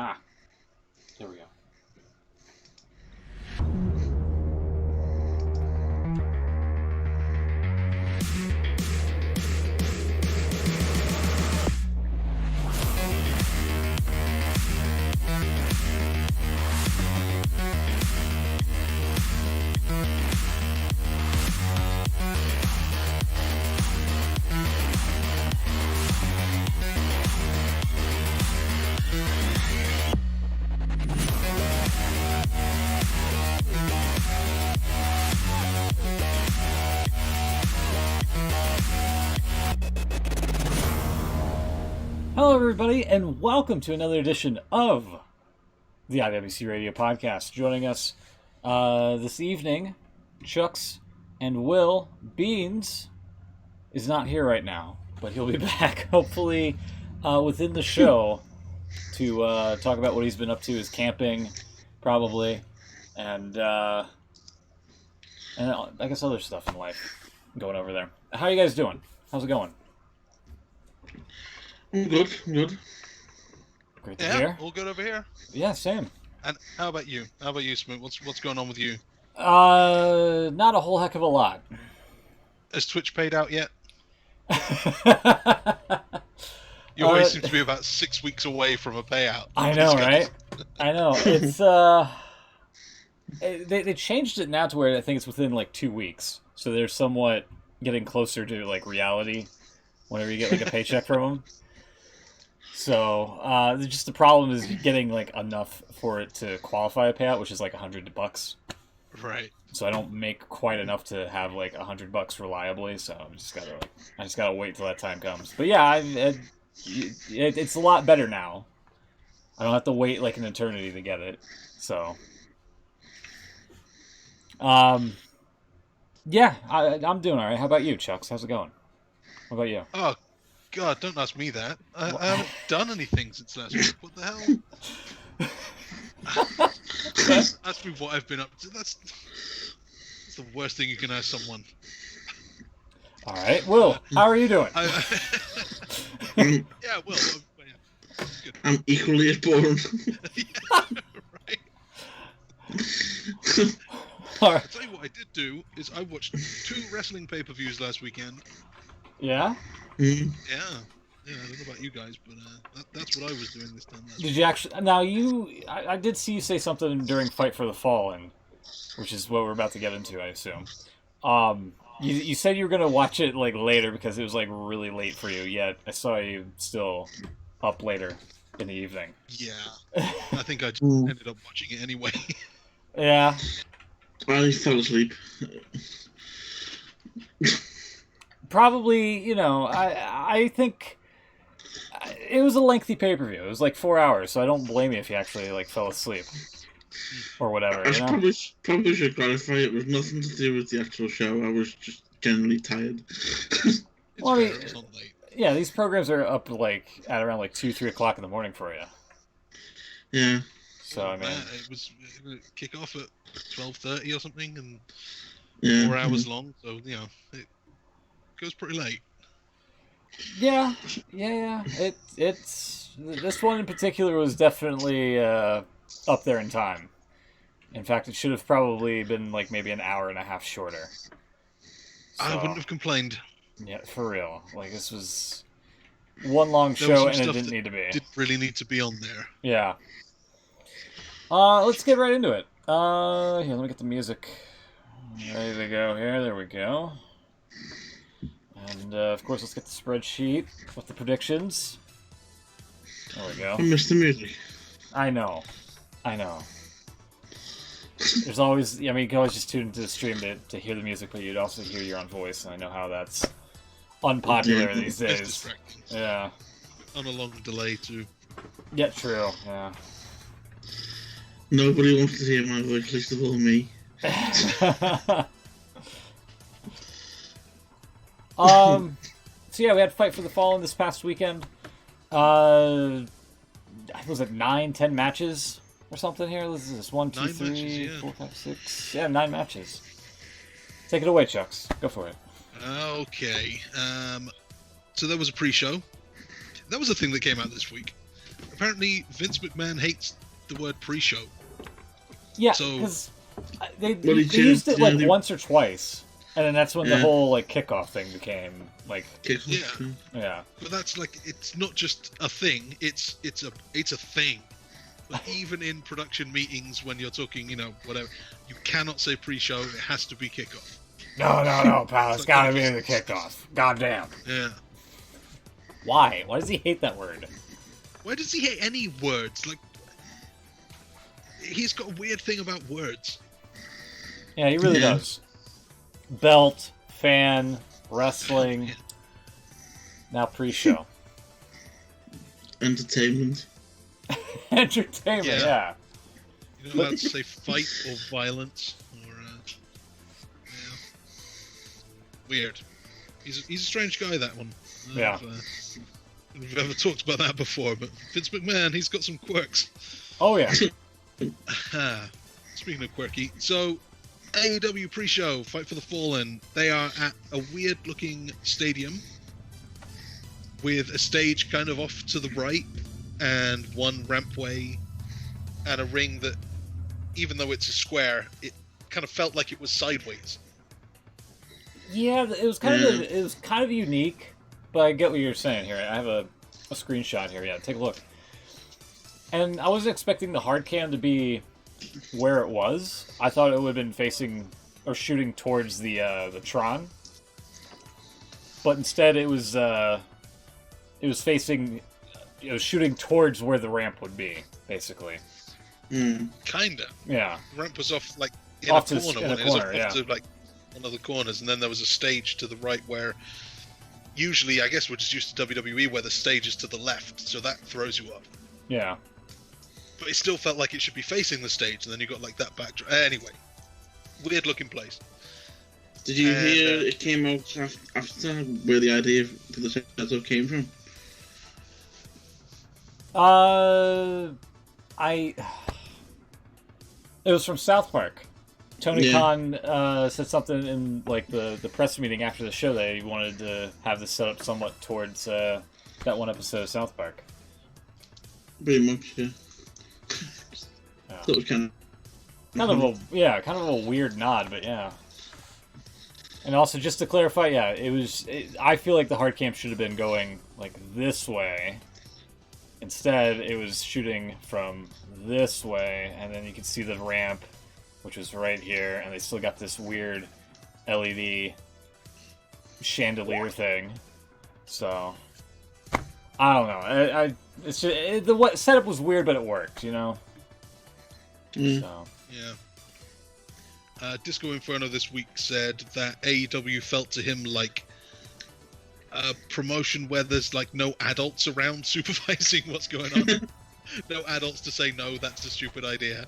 Ah, there we go. Hello, everybody, and welcome to another edition of the IWC Radio Podcast. Joining us this evening, Chucks and Will. Beans is not here right now, but he'll be back hopefully within the show to talk about what he's been up to, his camping, probably, and I guess other stuff in life going over there. How are you guys doing? How's it going? I'm good. Great to hear. All good over here. Yeah, same. And how about you? How about you, Smoot? What's going on with you? Not a whole heck of a lot. Has Twitch paid out yet? You always seem to be about 6 weeks away from a payout. I know, right? I know. It's they changed it now to where I think it's within like 2 weeks, so they're somewhat getting closer to like reality whenever you get like a paycheck from them. So, just the problem is getting like enough for it to qualify a payout, which is like $100. Right. So I don't make quite enough to have like $100 reliably. So I just gotta wait till that time comes. But yeah, it's a lot better now. I don't have to wait like an eternity to get it. So, yeah, I'm doing all right. How about you, Chucks? How's it going? What about you? Oh, God, don't ask me that. I haven't done anything since last week. What the hell? Ask me what I've been up to. That's the worst thing you can ask someone. All right. Will, how are you doing? Yeah, Will. Good. I'm equally as boring. Yeah, right. All right. I'll tell you what I did do is I watched 2 wrestling pay-per-views last weekend. Yeah? Mm. Yeah, I don't know about you guys, but that's what I was doing this time. Did you actually? Now I did see you say something during Fight for the Fallen, which is what we're about to get into, I assume. You said you were gonna watch it like later because it was like really late for you. Yet I saw you still up later in the evening. Yeah, I think I just ended up watching it anyway. Yeah. I fell asleep. Probably, I think it was a lengthy pay-per-view. It was like 4 hours, so I don't blame you if you actually like fell asleep or whatever. I probably should clarify it was nothing to do with the actual show. I was just generally tired. Well, it's not late. Yeah, these programs are up like at around like 2-3 o'clock in the morning for you. Yeah. So I mean, it was kick off at 12:30 or something, and Yeah. 4 hours long. So it goes pretty late. Yeah. It's this one in particular was definitely up there in time. In fact, it should have probably been like maybe an hour and a half shorter. So, I wouldn't have complained. Yeah, for real. Like this was one long show, and it didn't need to be. Didn't really need to be on there. Yeah. Let's get right into it. Here, let me get the music ready to go here. There we go. And, of course, let's get the spreadsheet with the predictions. There we go. I missed the music. I know. There's always... I mean, you can always just tune into the stream to hear the music, but you'd also hear your own voice, and I know how that's unpopular these days. It's distracting. Yeah. On a long delay, too. Yeah, true. Yeah. Nobody wants to hear my voice, least of all me. So yeah, we had Fight for the Fallen this past weekend. I think it was like 9-10 matches or something here. This is 1, 2, 3, 4, 5, 6. Yeah, 9 matches. Take it away, Chucks. Go for it. Okay. So there was a pre-show. That was a thing that came out this week. apparently Vince McMahon hates the word pre-show. Yeah, So- because they Well, he used it changed- like yeah, they- once or twice, and then that's when the Yeah. whole like kickoff thing became like, Kick Yeah. off. yeah, But that's like, it's not just a thing, it's a thing. But even in production meetings, when you're talking, you know, whatever, you cannot say pre-show, it has to be kickoff. no, pal, it's It's gotta like- be the kickoff. Goddamn. Yeah. Why? Why does he hate that word? Why does he hate any words? Like, he's got a weird thing about words. Yeah, he really Yeah. does. Belt, fan, wrestling, Yeah. now pre-show. Entertainment. Entertainment, Yeah. yeah. You're not allowed to say fight or violence or yeah. Weird. He's a strange guy, that one. Yeah. We've ever talked about that before, but Vince McMahon, he's got some quirks. Oh, yeah. Speaking of quirky, so AEW pre-show, Fight for the Fallen, they are at a weird-looking stadium with a stage kind of off to the right and one rampway and a ring that, even though it's a square, it kind of felt like it was sideways. Yeah, it was kind of unique, but I get what you're saying here. I have a screenshot here. Yeah, take a look. And I wasn't expecting the hard cam to be where it was. I thought it would have been facing or shooting towards the Tron, but instead it was facing, it was shooting towards where the ramp would be, basically. Kinda. Yeah. The ramp was off like in Off a to corner. in a When it was corner, off yeah. to like one of the corners, and then there was a stage to the right where usually, I guess, we're just used to WWE where the stage is to the left, so that throws you up. Yeah. But it still felt like it should be facing the stage, and then you got like that backdrop. Anyway, weird looking place. Did you And, hear it came out after where the idea for the setup came from? It was from South Park. Tony Yeah. Khan said something in like the press meeting after the show that he wanted to have this set up somewhat towards that one episode of South Park. Pretty much, yeah. Yeah. That was kind Kind of a weird nod, but yeah. And also, just to clarify, yeah, I feel like the hard cam should have been going like this way. Instead, it was shooting from this way, and then you can see the ramp, which was right here, and they still got this weird LED chandelier thing. So, I don't know. It's just, the setup was weird, but it worked, you know. Mm. So. Yeah. Disco Inferno this week said that AEW felt to him like a promotion where there's like no adults around supervising what's going on. No adults to say no, that's a stupid idea.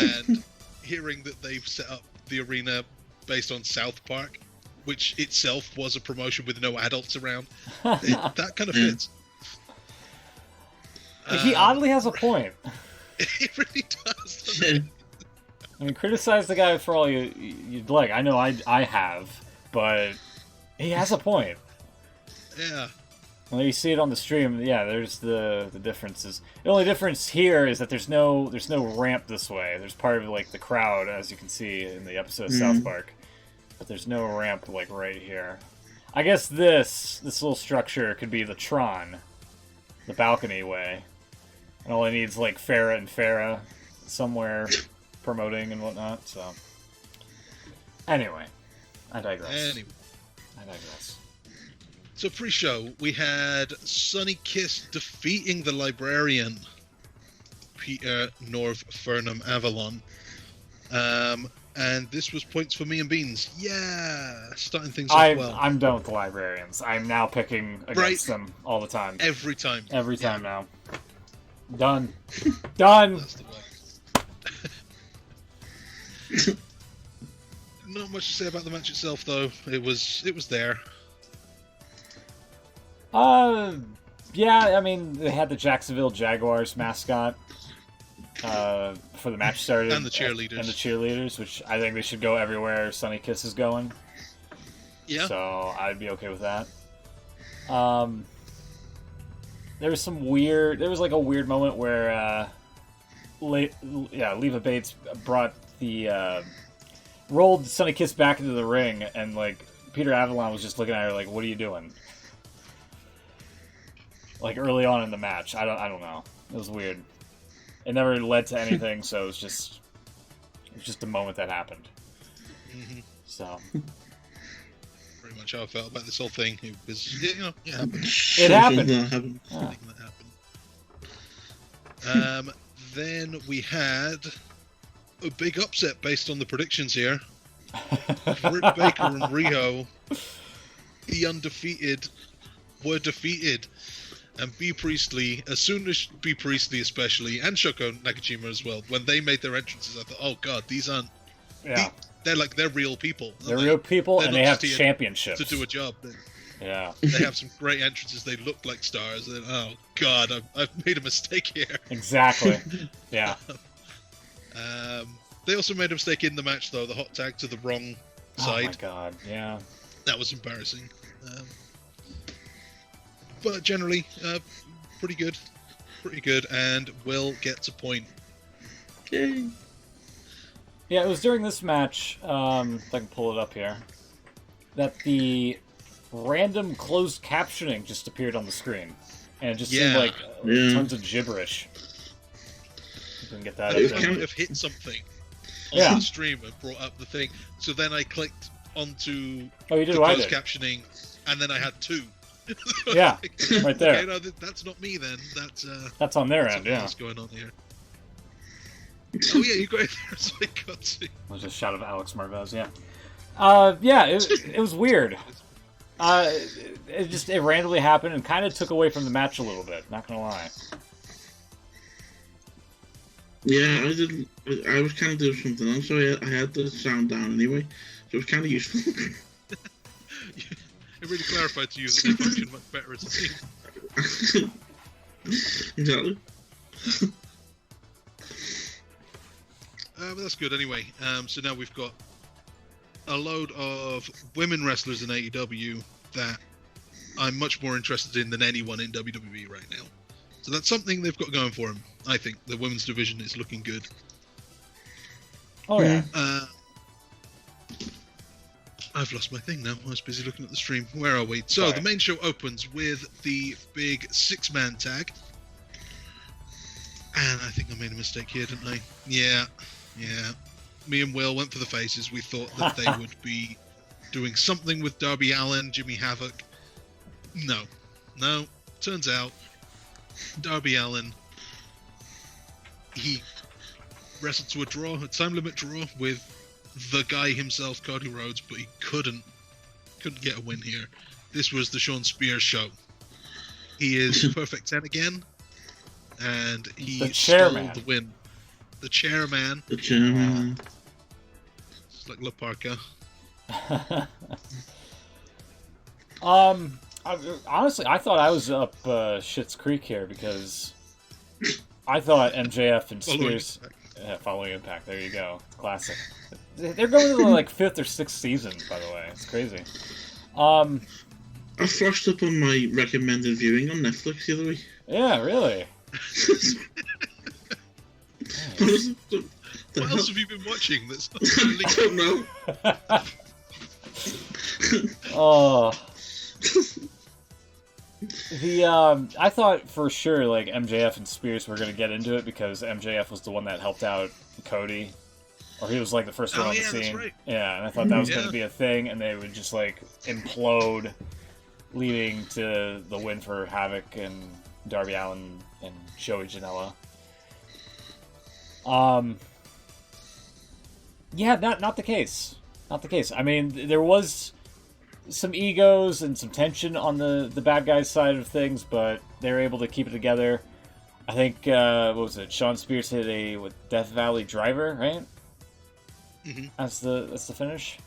And hearing that they've set up the arena based on South Park, which itself was a promotion with no adults around, that kind of fits. He oddly has a point. It really does, doesn't it? I mean, criticize the guy for all you'd like. I know I have, but he has a point. Yeah. Well, you see it on the stream. Yeah, there's the differences. The only difference here is that there's no ramp this way. There's part of like the crowd, as you can see in the episode of South Park, but there's no ramp like right here. I guess this little structure could be the Tron, the balcony way, and all it needs like Farrah and Farrah somewhere promoting and whatnot. So anyway, I digress. I digress. So pre-show, we had Sonny Kiss defeating the Librarian, Peter North Fernum Avalon. And this was points for me and Beans. Yeah, starting things off well. I'm done with the Librarians. I'm now picking against them all the time. Every time. Every time now. Done. Done. That's the way. Not much to say about the match itself, though. It was there. Yeah, I mean, they had the Jacksonville Jaguars mascot for the match started. And the cheerleaders. Which I think they should go everywhere Sonny Kiss is going. Yeah. So I'd be okay with that. there was like a weird moment where Leva Bates brought the rolled Sonny Kiss back into the ring, and like Peter Avalon was just looking at her like, "What are you doing?" Like early on in the match, I don't know. It was weird. It never led to anything, so it was just a moment that happened. Mm-hmm. So pretty much how I felt about this whole thing. It was, it happened. It happened. That happened. Then we had a big upset based on the predictions here. Britt Baker and Riho, the undefeated, were defeated. And B. Priestley, as soon as B. Priestley especially, and Shoko Nakajima as well, when they made their entrances, I thought, oh god, these aren't... Yeah. They're real people. They're real people, and they have championships. To do a job. Yeah. They have some great entrances. They look like stars. And, oh god, I've made a mistake here. Exactly. Yeah. They also made a mistake in the match, though. The hot tag to the wrong side. Oh my god, yeah. That was embarrassing. But generally, pretty good. Pretty good, and Will gets a point. Yay. Yeah, it was during this match, if I can pull it up here, that the random closed captioning just appeared on the screen. And it just seemed like tons of gibberish. You can get that. I kind of hit something on the stream and brought up the thing. So then I clicked onto the closed captioning, and then I had two. Yeah, right there. Okay, no, that's not me then. That's on their end, yeah. What's going on here? Oh yeah, you got it there, so I got to. It was a shot of Alex Marvez, yeah. It was weird. It randomly happened and kind of took away from the match a little bit, not gonna lie. Yeah, I was kind of doing something else, so I had the sound down anyway, so it was kind of useful. It really clarified to you that they function much better as a team. Exactly. But that's good anyway. So now we've got a load of women wrestlers in AEW that I'm much more interested in than anyone in WWE right now. So that's something they've got going for them. I think the women's division is looking good. Oh yeah. I've lost my thing now. I was busy looking at the stream. Where are we? So the main show opens with the big 6-man tag. And I think I made a mistake here, didn't I? Yeah. Me and Will went for the faces. We thought that they would be doing something with Darby Allin, Jimmy Havoc. No. Turns out, Darby Allin, he wrestled to a time limit draw with the guy himself, Cody Rhodes, but he couldn't get a win here. This was the Sean Spears show. He is Perfect 10 again, and he stole the win. The chairman. The chairman. It's like La Parka. Honestly, I thought I was up Schitt's Creek here because I thought MJF and Spears... Following Impact. There you go. Classic. They're going to the 5th or 6th season, by the way. It's crazy. I flashed up on my recommended viewing on Netflix the other week. Yeah, really? What else have you been watching that's not I don't know. Oh. I thought for sure MJF and Spears were going to get into it because MJF was the one that helped out Cody, or he was the first one on the scene. That's right. Yeah, and I thought that was going to be a thing, and they would just implode, leading to the win for Havoc and Darby Allin and Joey Janela. Yeah, not the case. Not the case. I mean, there was some egos and some tension on the bad guys' side of things, but they were able to keep it together. I think, what was it? Sean Spears hit a Death Valley Driver, right? Mm-hmm. That's the finish.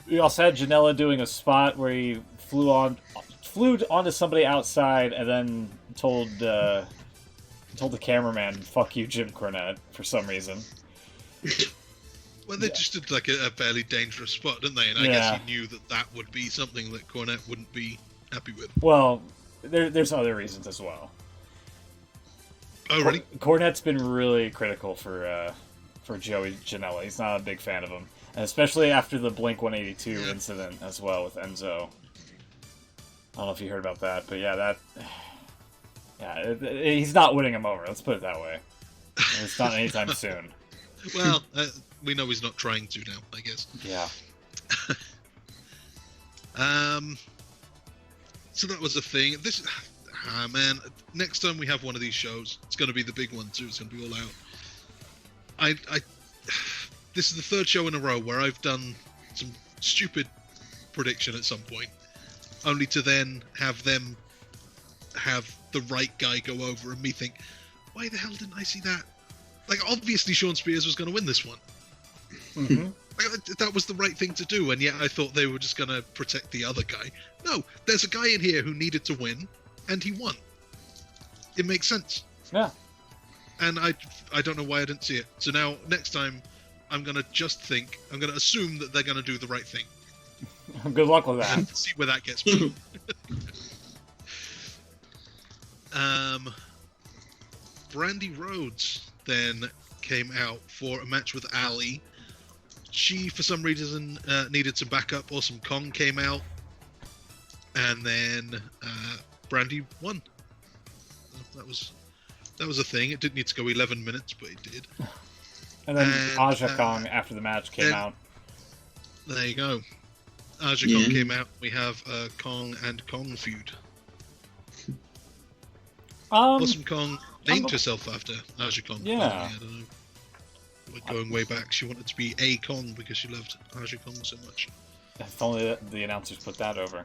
We also had Janela doing a spot where he flew onto somebody outside and then told the cameraman, "Fuck you, Jim Cornette," for some reason. Well, they just did a fairly dangerous spot, didn't they? And I guess he knew that would be something that Cornette wouldn't be happy with. Well, there's other reasons as well. Oh, really? Cornette's been really critical for Joey Janela. He's not a big fan of him, and especially after the Blink 182 incident as well with Enzo. I don't know if you heard about that, but he's not winning him over. Let's put it that way. It's not anytime soon. Well, we know he's not trying to now, I guess. Yeah. So that was a thing. Man, next time we have one of these shows, it's going to be the big one too. It's going to be all out. This is the third show in a row where I've done some stupid prediction at some point, only to then have them have the right guy go over and me think, why the hell didn't I see that? Like, obviously Sean Spears was going to win this one. Mm-hmm. That was the right thing to do, and yet I thought they were just going to protect the other guy. No, there's a guy in here who needed to win, and he won. It makes sense. Yeah. And I don't know why I didn't see it. So now, next time, I'm going to assume that they're going to do the right thing. Good luck with that. And see where that gets me. Brandy Rhodes then came out for a match with Ali. She, for some reason, needed some backup. Awesome Kong came out. And then Brandy won. That was a thing. It didn't need to go 11 minutes, but it did. And then Aja Kong, after the match, came out. There you go. Aja Kong came out. We have a Kong and Kong feud. Awesome Kong named herself after Aja Kong. Yeah. I don't know. We're going way back. She wanted to be a Kong because she loved Aja Kong so much. If only the announcers put that over. They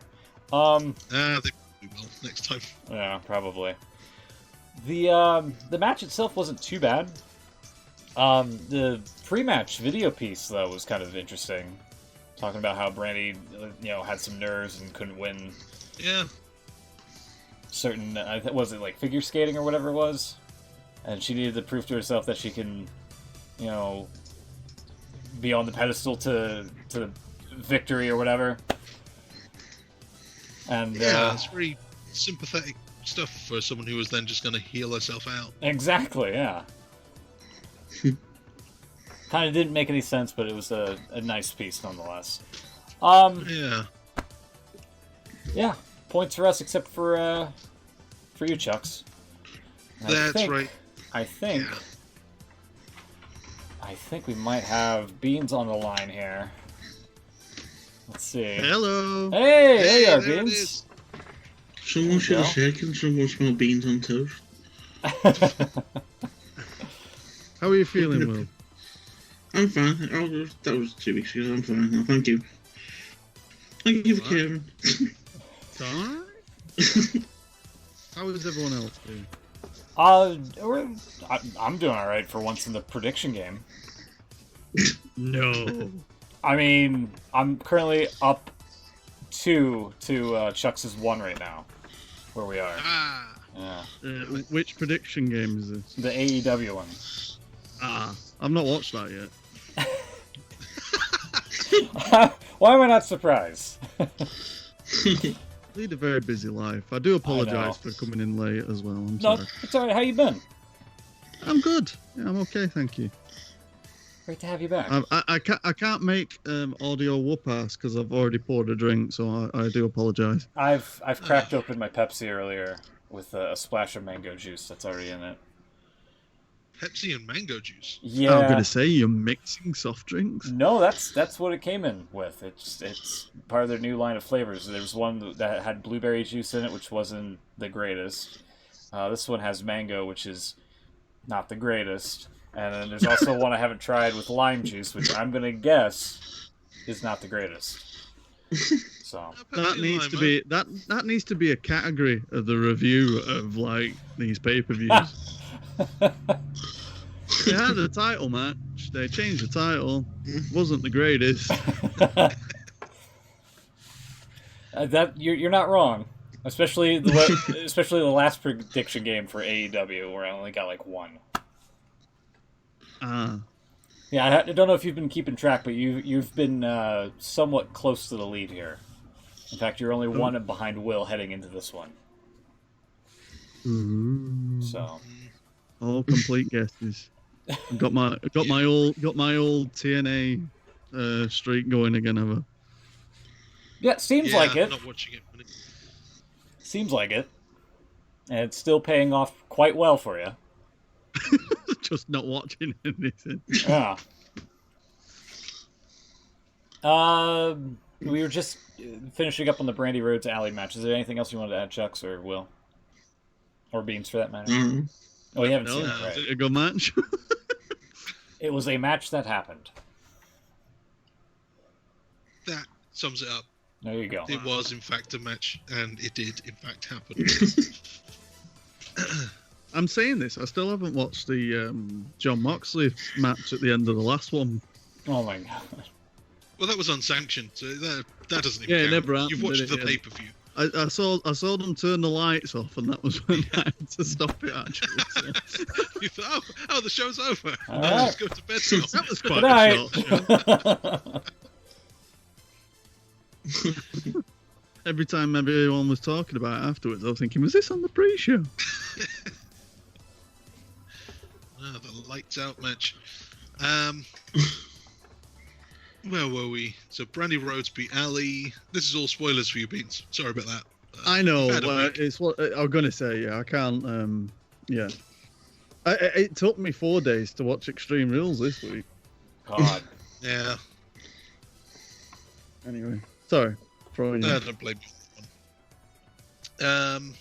probably will next time. Yeah, probably. The match itself wasn't too bad. The pre-match video piece, though, was kind of interesting. Talking about how Brandy, had some nerves and couldn't win. Yeah. Certain, was it like figure skating or whatever it was? And she needed to prove to herself that she can, be on the pedestal to victory or whatever. And it's very sympathetic stuff for someone who was then just going to heal herself out. Exactly, yeah. Kind of didn't make any sense, but it was a nice piece nonetheless. Yeah, points for us except for you, Chucks. That's right. I think we might have Beans on the line here. Let's see. Hello. Hey, there you are, there Beans. it is. Someone should have said, can someone smell beans on toast? How are you feeling, Will? I'm fine. That was 2 weeks ago. I'm fine. No, thank you. Thank you for caring. How is everyone else doing? I'm doing all right for once in the prediction game. No. I mean, I'm currently up 2 to Chuck's 1 right now, where we are. Yeah. Which prediction game is this? The AEW one. I've not watched that yet. Why am I not surprised? Lead a very busy life. I do apologise for coming in late as well. I'm No, sorry. it's alright. How you been? I'm good. Yeah, I'm okay, thank you. Great to have you back. I can't make audio whoop-ass because I've already poured a drink, so I do apologise. I've cracked open my Pepsi earlier with a splash of mango juice that's already in it. Pepsi and mango juice. Yeah. I'm going to say you're mixing soft drinks. No, that's what it came in with. It's part of their new line of flavors. There was one that had blueberry juice in it, which wasn't the greatest. This one has mango, which is not the greatest. And then there's also one I haven't tried with lime juice, which I'm going to guess is not the greatest. So That needs to be that needs to be a category of the review of like these pay-per-views. They had a title match. They changed the title. Wasn't the greatest. that you're not wrong, especially the last prediction game for AEW where I only got like 1. Yeah, I don't know if you've been keeping track, but you've been somewhat close to the lead here. In fact, you're only 1 behind Will heading into this one. Ooh. So, All complete guesses. Got my old TNA streak going again, have I? yeah, seems like it. I'm not watching it. Seems like it. And it's still paying off quite well for you. Just not watching anything. Yeah. We were just finishing up on the Brandy Rhodes Alley match. Is there anything else you wanted to add, Chucks or Will? Or Beans, for that matter? Oh, you haven't seen it, right? Is it a good match? It was a match that happened. That sums it up. There you go. It was, in fact, a match, and it did, in fact, happen. I'm saying this. I still haven't watched the John Moxley match at the end of the last one. Oh my god. Well, that was unsanctioned, so that doesn't even Yeah, it count. never happened, You've watched did the it? pay-per-view. I saw them turn the lights off, and that was when I had to stop it. Actually, so. You thought, oh, the show's over. All Now right. let's go to bed now. That was Good quite night. a short show. Every time everyone was talking about it afterwards, I was thinking, was this on the pre-show? The lights out match. Where were we? So Brandy Rhodes beat Ali. This is all spoilers for you, Beans. Sorry about that. I know. Had a week. It's what I'm gonna say. Yeah, I can't. Yeah. It took me 4 days to watch Extreme Rules this week. God. Yeah. Anyway, sorry. Throwing you. Don't blame me on that one.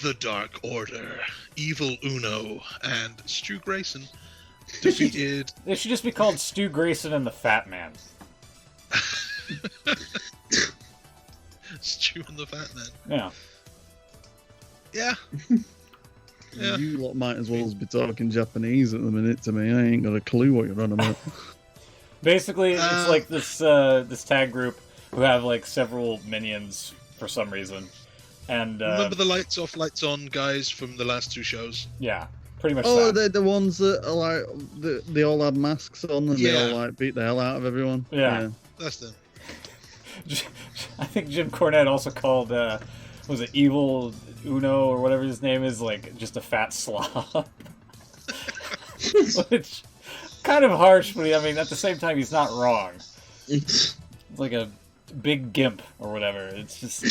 The Dark Order, Evil Uno, and Stu Grayson defeated. They should just be called Stu Grayson and the Fat Man. Stu and the Fat Man. Yeah. Yeah. Yeah. You lot might as well be talking Japanese at the minute to me. I ain't got a clue what you're on about. Basically, it's like this tag group who have like several minions for some reason, and Remember the lights off, lights on guys from the last two shows? yeah, pretty much. Oh, that. they're the ones that are like they all had masks on and they Yeah. all like beat the hell out of everyone. Yeah. That's them. I think Jim Cornette also called was it Evil Uno or whatever his name is, like just a fat slob. Which kind of harsh, but I mean at the same time he's not wrong. It's like a big gimp or whatever. It's just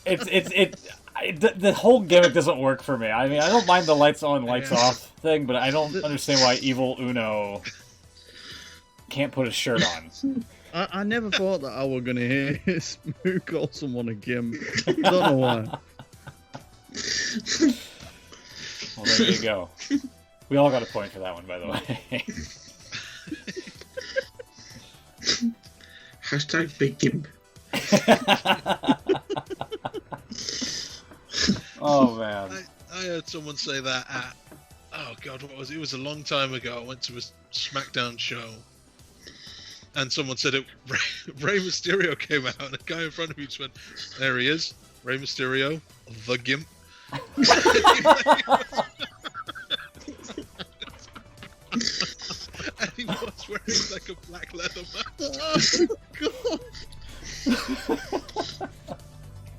the whole gimmick doesn't work for me. I mean I don't mind the lights on, lights off thing, but I don't understand why Evil Uno can't put his shirt on. I never thought that I were gonna hear Smoo call someone a gimp. I don't know why. Well, there you go. We all got a point for that one, by the way. Hashtag Big Gimp. Oh man. I heard someone say that at, oh god, what was it? It was a long time ago. I went to a SmackDown show, and someone said it. Rey Mysterio came out, and a guy in front of me just went, "There he is, Rey Mysterio, the Gimp." And he was wearing like a black leather mask. Oh, God.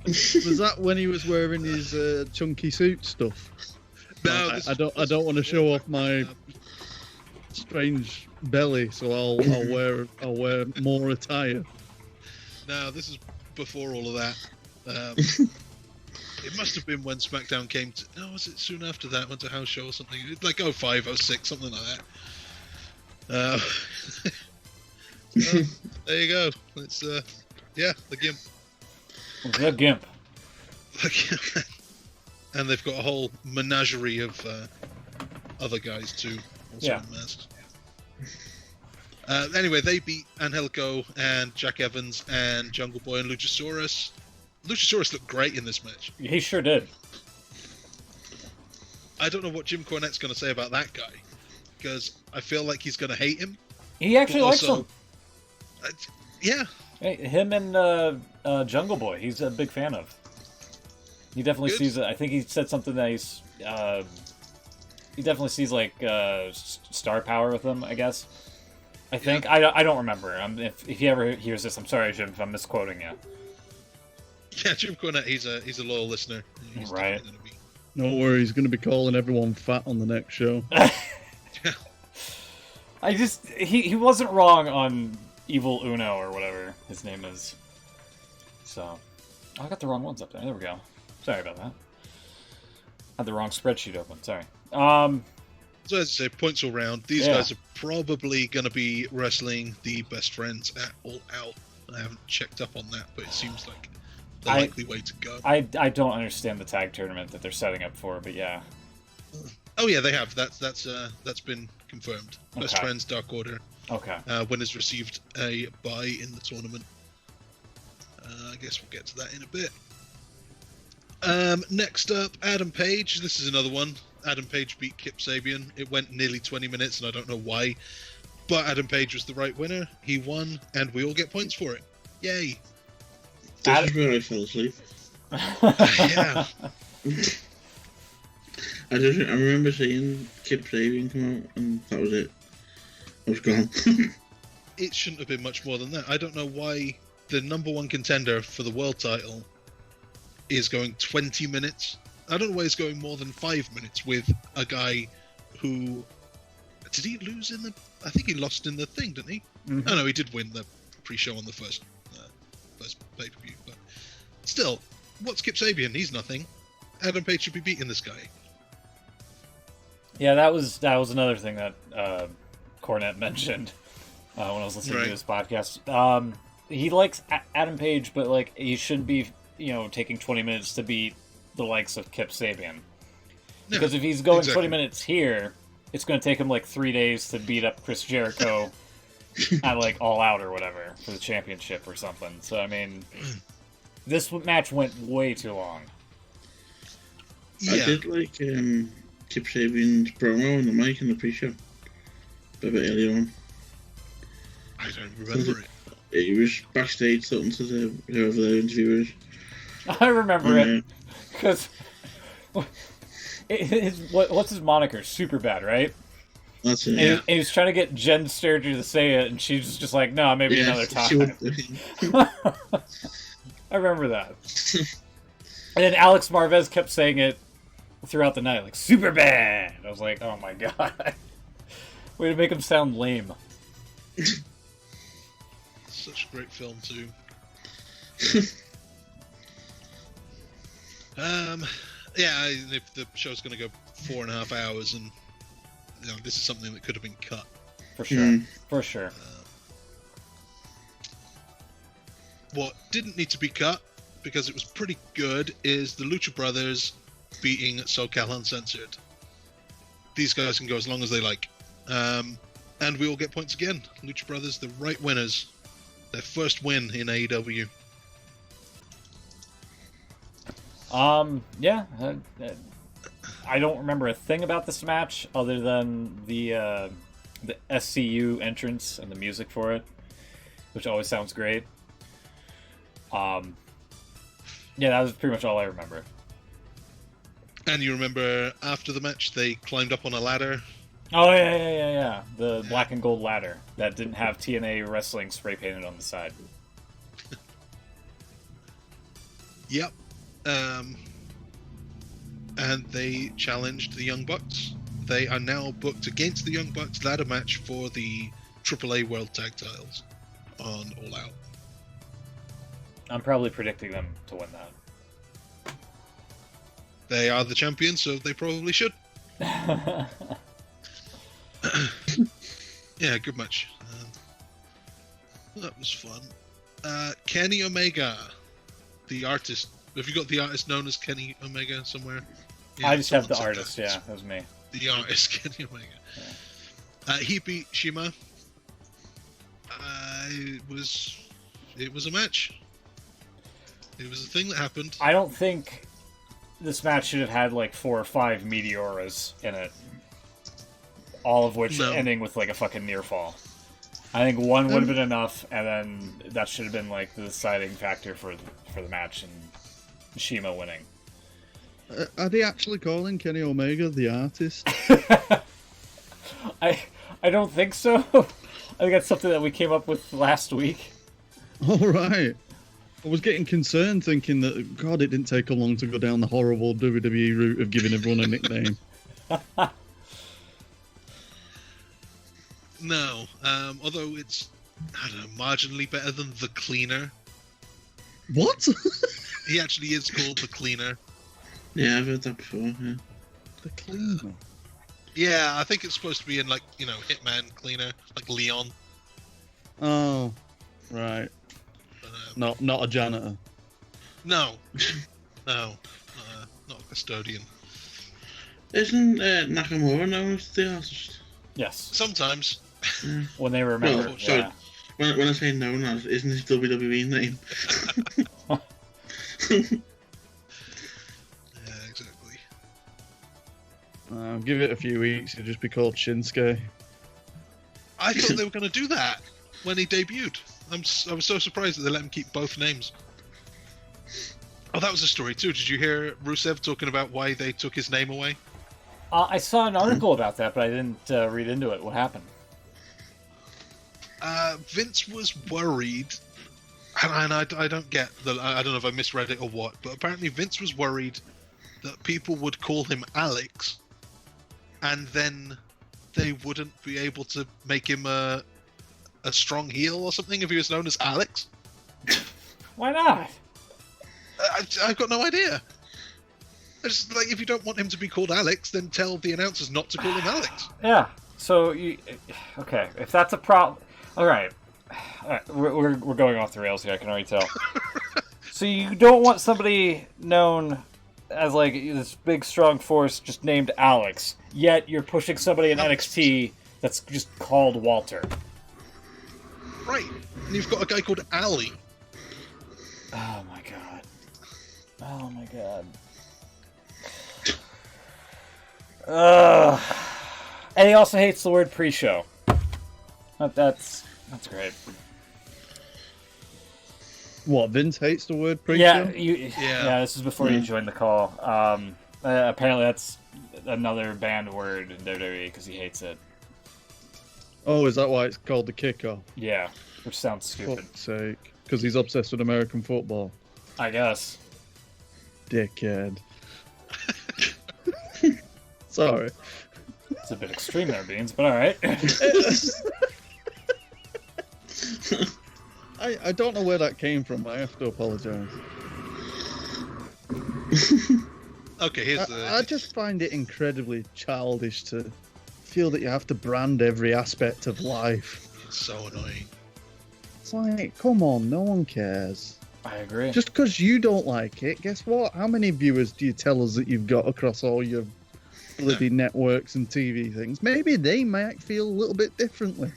Was that when he was wearing his chunky suit stuff? No, Like, this I don't want to show off my strange belly, so I'll wear more attire. No, this is before all of that. It must have been when SmackDown came to. No, was it soon after that? Went to house show or something? Like 05, 06, something like that. So, there you go. It's yeah, the Gimp. The Gimp. The Gimp. And they've got a whole menagerie of other guys too, also Yeah. in masks. Anyway, they beat Angelico and Jack Evans and Jungle Boy and Luchasaurus. Luchasaurus looked great in this match. He sure did. I don't know what Jim Cornette's going to say about that guy, because I feel like he's going to hate him. He actually But likes also- him. Yeah, Hey, him and Jungle Boy, he's a big fan of. He definitely Good. sees it. I think he said something that he's. He definitely sees like star power with him. I guess. I think I don't remember. If he ever hears this, I'm sorry, Jim, if I'm misquoting you. Yeah, Jim Cornette, he's a loyal listener. He's Right. definitely gonna be. No worry, he's going to be calling everyone fat on the next show. He wasn't wrong on Evil Uno or whatever his name is. So, I got the wrong ones up there. There we go. Sorry about that. Had the wrong spreadsheet open. Sorry. So as I say, points all round. These guys are probably going to be wrestling the best friends at All Out. I haven't checked up on that, but it seems like the likely way to go. I don't understand the tag tournament that they're setting up for, but yeah. Oh yeah, they have. That's been confirmed. Best friends, Dark Order. Okay. Winners received a bye in the tournament. I guess we'll get to that in a bit. Next up, Adam Page. This is another one. Adam Page beat Kip Sabian. It went nearly 20 minutes, and I don't know why. But Adam Page was the right winner. He won, and we all get points for it. Yay! This is where I fell asleep. Yeah. I remember seeing Kip Sabian come out, and that was it. I was gone. It shouldn't have been much more than that. I don't know why the number one contender for the world title is going 20 minutes. I don't know why he's going more than 5 minutes with a guy who... Did he lose in the... I think he lost in the thing, didn't he? Mm-hmm. Oh no, he did win the pre-show on the first pay-per-view, but still, what's Kip Sabian? He's nothing. Adam Page should be beating this guy. Yeah, that was another thing that Cornette mentioned when I was listening to his podcast. He likes Adam Page, but like he shouldn't be, taking 20 minutes to beat the likes of Kip Sabian. Because if he's going 20 minutes here, it's going to take him like 3 days to beat up Chris Jericho at like All Out or whatever for the championship or something. So I mean, this match went way too long. Yeah. I did like Kip Sabian's promo on the mic in the pre-show a bit earlier on. I don't remember it. He was backstage talking to whoever the interviewer is. I remember it because what's his moniker? Super Bad, right? That's it. And he was trying to get Jen Sturger to say it, and she's just like, "No, maybe another time." I remember that. And then Alex Marvez kept saying it throughout the night, like "Super Bad." I was like, "Oh my god!" Way to make him sound lame. Such a great film too. If the show's going to go 4.5 hours, and this is something that could have been cut for sure. For sure. What didn't need to be cut because it was pretty good is the Lucha Brothers beating SoCal Uncensored. These guys can go as long as they like, and we all get points again. Lucha Brothers, the right winners, their first win in AEW. Yeah, I don't remember a thing about this match other than the SCU entrance and the music for it, which always sounds great. Yeah, that was pretty much all I remember. And you remember after the match, they climbed up on a ladder. Oh, yeah. The black and gold ladder that didn't have TNA Wrestling spray painted on the side. Yep. And they challenged the Young Bucks. They are now booked against the Young Bucks ladder match for the AAA World Tag Titles on All Out. I'm probably predicting them to win that. They are the champions, so they probably should. Yeah, good match. That was fun. Kenny Omega, the artist. Have you got the artist known as Kenny Omega somewhere? Yeah, I just have the artist, that was me. The artist, Kenny Omega. Yeah. He beat Shima. It was a match. It was a thing that happened. I don't think this match should have had like 4 or 5 Meteoras in it. All of which ending with like a fucking near fall. I think one would have been enough, and then that should have been like the deciding factor for the match and Shima winning. Are they actually calling Kenny Omega the artist? I don't think so. I think that's something that we came up with last week. All right. I was getting concerned thinking that, God, it didn't take them long to go down the horrible WWE route of giving everyone a nickname. No, although it's, I don't know, marginally better than The Cleaner. What? He actually is called The Cleaner. Yeah, I've heard that before, yeah. The Cleaner? Yeah, I think it's supposed to be in, like, you know, Hitman Cleaner, like Leon. Oh, right. But, Not a janitor. No. No. Not a custodian. Isn't Nakamura known as the artist? Yes. Sometimes. Yeah. When they remember. No, sorry. Yeah. When I say known as, isn't his WWE name? Yeah, exactly. Give it a few weeks, it'll just be called Shinsuke. I thought they were going to do that when he debuted. I was so surprised that they let him keep both names. Oh, that was a story too. Did you hear Rusev talking about why they took his name away? I saw an article about that, but I didn't read into it. What happened? Vince was worried, and I don't get I don't know if I misread it or what, but apparently Vince was worried that people would call him Alex, and then they wouldn't be able to make him a strong heel or something if he was known as Alex. Why not? I've got no idea. It's like, if you don't want him to be called Alex, then tell the announcers not to call him Alex. Yeah. So okay, if that's a problem, all right. We're going off the rails here. I can already tell. So you don't want somebody known as like this big strong force just named Alex, yet you're pushing somebody in NXT that's just called Walter. Right. And you've got a guy called Ali. Oh my god. Oh my god. And he also hates the word pre-show. That's great. What, Vince hates the word pre-show? Yeah, this is before you joined the call. Apparently that's another banned word in WWE because he hates it. Oh, is that why it's called the kickoff? Yeah, which sounds stupid. Fuck's sake. Because he's obsessed with American football. I guess. Dickhead. Sorry. It's a bit extreme there, Beans, but alright. I don't know where that came from, but I have to apologise. Okay, here's I just find it incredibly childish to feel that you have to brand every aspect of life. It's so annoying. It's like, come on, no one cares. I agree. Just because you don't like it, guess what? How many viewers do you tell us that you've got across all your bloody networks and TV things? Maybe they might feel a little bit differently.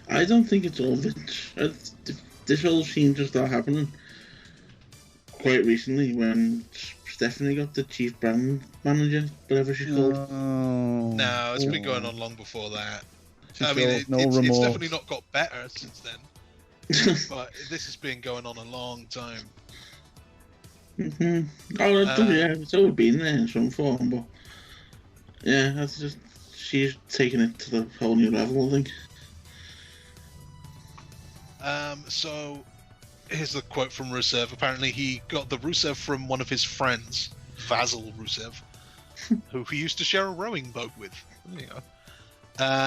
I don't think it's all Vince. This whole scene just started happening quite recently when Stephanie got the chief brand manager, whatever she's called. Oh, No, it's been going on long before that. She I mean, showed no it's remorse. definitely not got better since then. But this has been going on a long time. Mm-hmm. Oh, yeah, it's always been there in some form, but yeah, that's just she's taking it to the whole new level, I think. So here's the quote from Rusev. Apparently, he got the Rusev from one of his friends, Vasil Rusev, who he used to share a rowing boat with. There you go.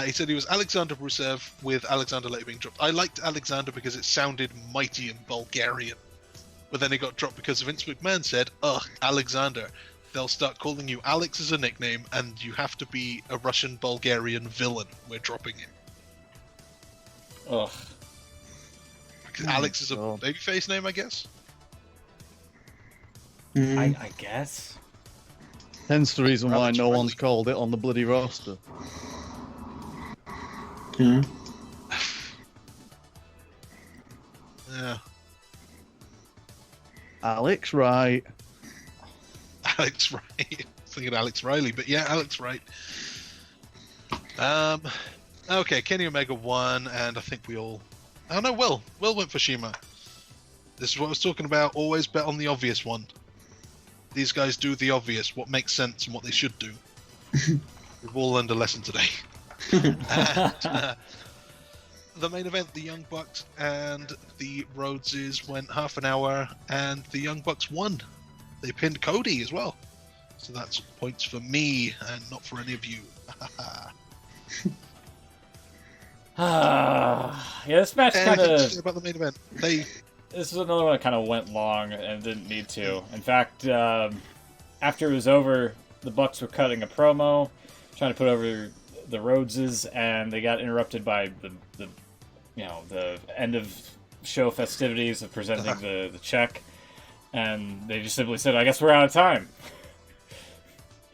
He said he was Alexander Rusev with Alexander later being dropped. I liked Alexander because it sounded mighty and Bulgarian. But then it got dropped because Vince McMahon said, ugh, Alexander. They'll start calling you Alex as a nickname, and you have to be a Russian Bulgarian villain. We're dropping it. Ugh. Because Alex is a babyface name, I guess? I guess. Hence the reason why Alex no Riley. one's called it on the bloody roster. Yeah. Yeah. Alex Wright. Alex Wright. I was thinking Alex Riley, but yeah, Alex Wright. Okay, Kenny Omega won, and I think we all... Oh no, Will went for Shima. This is what I was talking about. Always bet on the obvious one. These guys do the obvious, what makes sense and what they should do. We've all learned a lesson today. And, the main event, the Young Bucks and the Rhodeses went half an hour, and the Young Bucks won. They pinned Cody as well. So that's points for me and not for any of you. Yeah, this match kind Anything to of... say about the main event? This is another one that kind of went long and didn't need to. In fact, after it was over, the Bucks were cutting a promo, trying to put over the Rhodeses, and they got interrupted by the end of show festivities of presenting the check, and they just simply said, "I guess we're out of time."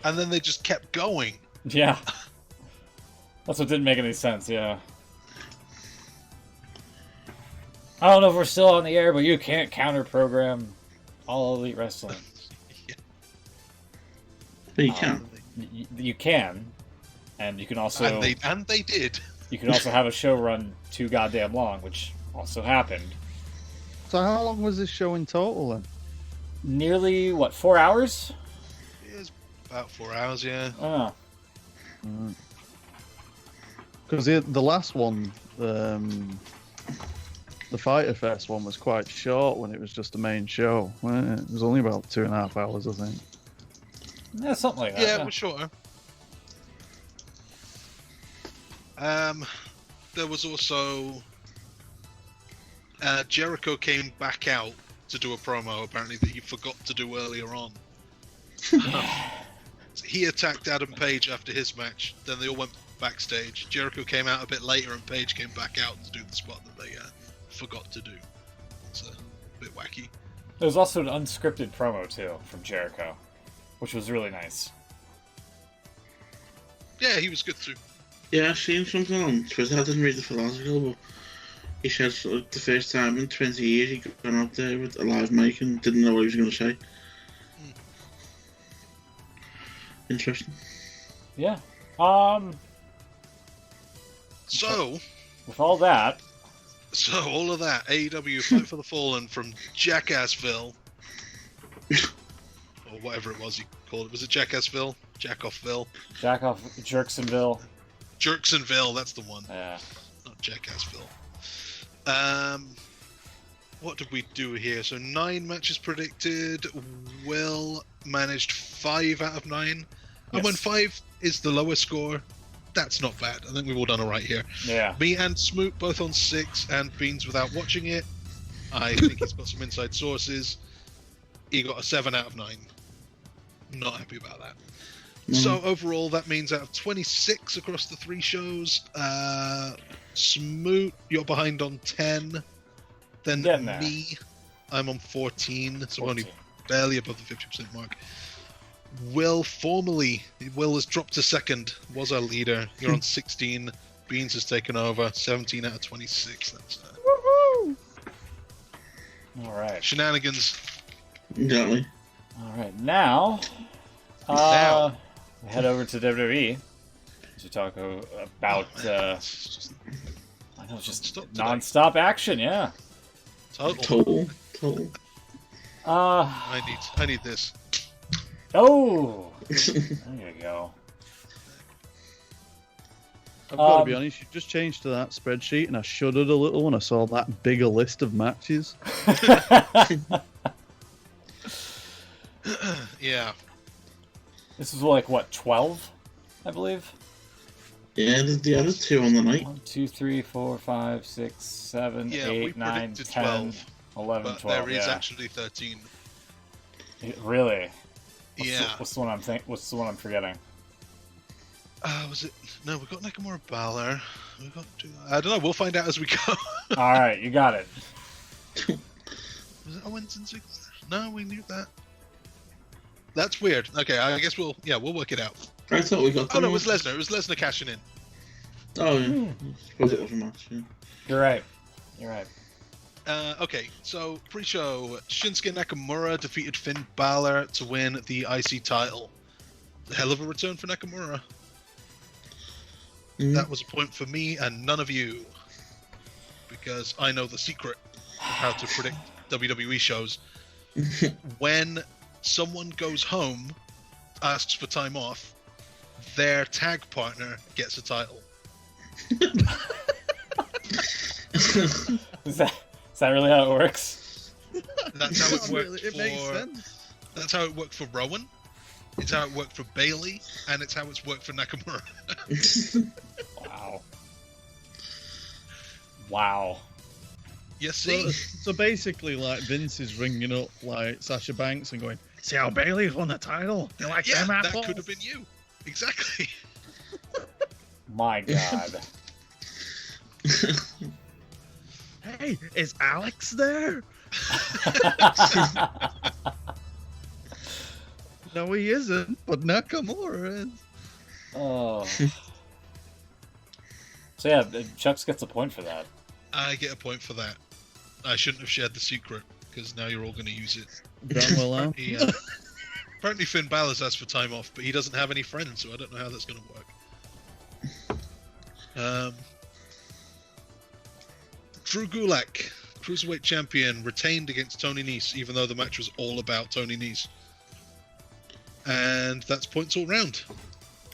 And then they just kept going. Yeah, that's what didn't make any sense. Yeah. I don't know if we're still on the air, but you can't counter-program All Elite Wrestling. Yeah. But you can. You can, and you can also... And they did. You can also have a show run too goddamn long, which also happened. So how long was this show in total then? Nearly, 4 hours? It was about 4 hours, yeah. Oh. Because the last one, the Fighter Fest one, was quite short when it was just the main show. It was only about 2.5 hours, I think. Yeah, something like that. Yeah, it was shorter. There was also Jericho came back out to do a promo, apparently, that he forgot to do earlier on. So he attacked Adam Page after his match, then they all went backstage. Jericho came out a bit later and Page came back out to do the spot that they forgot to do. It's a bit wacky. There was also an unscripted promo, too, from Jericho, which was really nice. Yeah, he was good too. Yeah, I've seen something on Twitter. I didn't read the full article, but he said the first time in 20 years he gone out there with a live mic and didn't know what he was going to say. Interesting. Yeah. So, with all that... So, all of that, AEW Fight for the Fallen from Jackassville, or whatever it was you called it. Was it Jackassville? Jackoffville? Jerksonville. Jerksonville, that's the one. Yeah. Not Jackassville. What did we do here? So 9 matches predicted. Will managed 5 out of 9. Yes. And when 5 is the lowest score, that's not bad. I think we've all done alright here. Yeah. Me and Smoot both on 6, and Beans without watching it. I think he's got some inside sources. He got a 7 out of 9. Not happy about that. So overall, that means out of 26 across the 3 shows, Smoot, you're behind on 10. Then me, I'm on 14, so 14. only barely above the 50% mark. Will has dropped to second, was our leader. You're on 16. Beans has taken over, 17 out of 26. That's Woohoo! All right. shenanigans. Exactly. All right. Now, we head over to WWE to talk about. I know, just non-stop action. Yeah. Total. I need this. Oh, there you go. I've got to be honest, you just changed to that spreadsheet and I shuddered a little when I saw that bigger list of matches. Yeah. This is like, what, 12, I believe? Yeah, the other 2 on the night. 1, 2, 3, 4, 5, 6, 7, 8, 9, 10, 12, 11, but 12. there is actually 13. Really? Yeah. What's the one I'm forgetting? Was it? No, we got Nakamura Balor. We got. I don't know. We'll find out as we go. All right, you got it. Was it Owens and Ziggler? No, we knew that. That's weird. Okay, I guess we'll work it out. I thought we got. Oh no, it was Lesnar. It was Lesnar cashing in. Oh yeah. I suppose it was a match. Yeah. You're right. Okay, so pre-show, Shinsuke Nakamura defeated Finn Balor to win the IC title. A hell of a return for Nakamura. That was a point for me and none of you, because I know the secret of how to predict WWE shows. When someone goes home, asks for time off, their tag partner gets a title. Is that really how it works? That's how it worked It makes sense. That's how it worked for Rowan. It's how it worked for Bailey, and it's how it's worked for Nakamura. Wow. You see? So basically, like, Vince is ringing up, like, Sasha Banks and going, see how Bailey's won the title? You like Yeah, them that apples? could have been you. Exactly. My God. Hey, is Alex there? No, he isn't, but Nakamura is. Oh. So yeah, Chucks gets a point for that. I get a point for that. I shouldn't have shared the secret, because now you're all going to use it. Damn well out. Apparently Finn Balor's asked for time off, but he doesn't have any friends, so I don't know how that's going to work. Drew Gulak, Cruiserweight Champion, retained against Tony Nese, even though the match was all about Tony Nese. And that's points all round.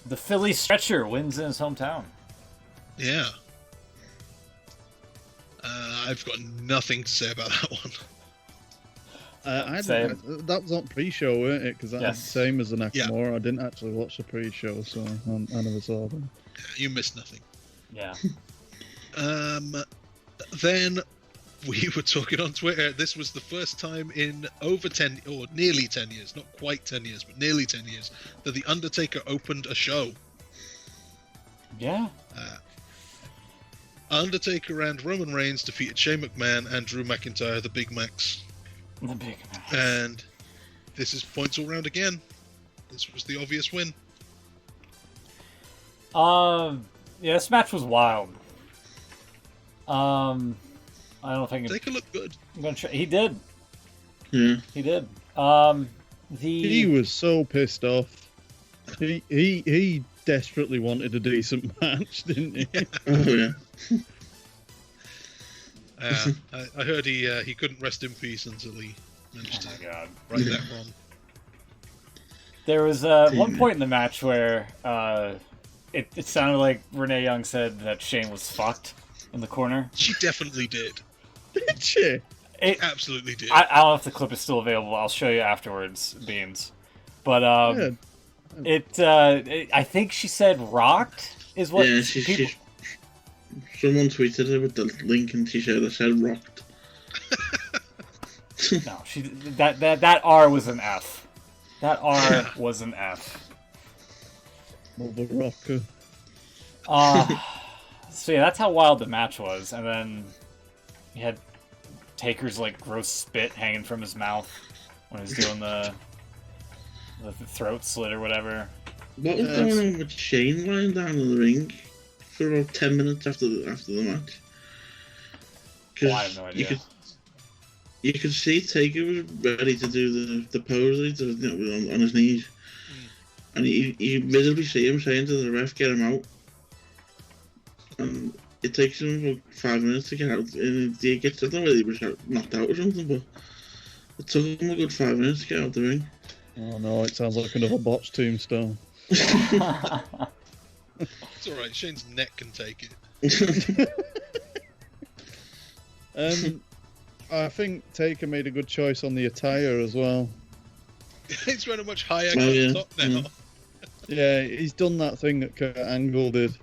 The Philly Stretcher wins in his hometown. Yeah. I've got nothing to say about that one. That was on pre-show, weren't it? Because that's Yes. the same as the Nakamura. Yeah. I didn't actually watch the pre-show, so I never saw them. You missed nothing. Yeah. Then we were talking on Twitter. This was the first time in over 10, or nearly 10 years, not quite 10 years, but nearly 10 years, that The Undertaker opened a show. Yeah. Undertaker and Roman Reigns defeated Shane McMahon and Drew McIntyre, the Big Macs. The Big Mac. And this is points all round again. This was the obvious win. Yeah, this match was wild. I don't know if I can. Taker looked good. I'm gonna try. He did. Yeah. He did. He was so pissed off. He desperately wanted a decent match, didn't he? Oh yeah. I heard he couldn't rest in peace until he managed Oh to my God. right that wrong. There was one point in the match where it sounded like Renee Young said that Shane was fucked in the corner. She definitely did. Did she? Absolutely did. I don't know if the clip is still available. I'll show you afterwards, Beans. But Yeah. I think she said rocked is what Yeah, people... someone tweeted her with the link and she said rocked. No, that R was an F. That R was an F. Mother rocker. So yeah, that's how wild the match was, and then you had Taker's like gross spit hanging from his mouth when he was doing the throat slit or whatever. What was going on with Shane lying down in the ring for about 10 minutes after the match? Oh, I have no idea. You could see Taker was ready to do the pose that he did, on his knees. And you visibly see him saying to the ref, get him out. And it takes him about 5 minutes to get out. And he gets, I don't know whether he was knocked out or something, but it took him a good 5 minutes to get out the ring. Oh no, it sounds like another botched tombstone. It's alright, Shane's neck can take it. I think Taker made a good choice on the attire as well. He's running much higher top now. Yeah. Yeah, he's done that thing that Kurt Angle did.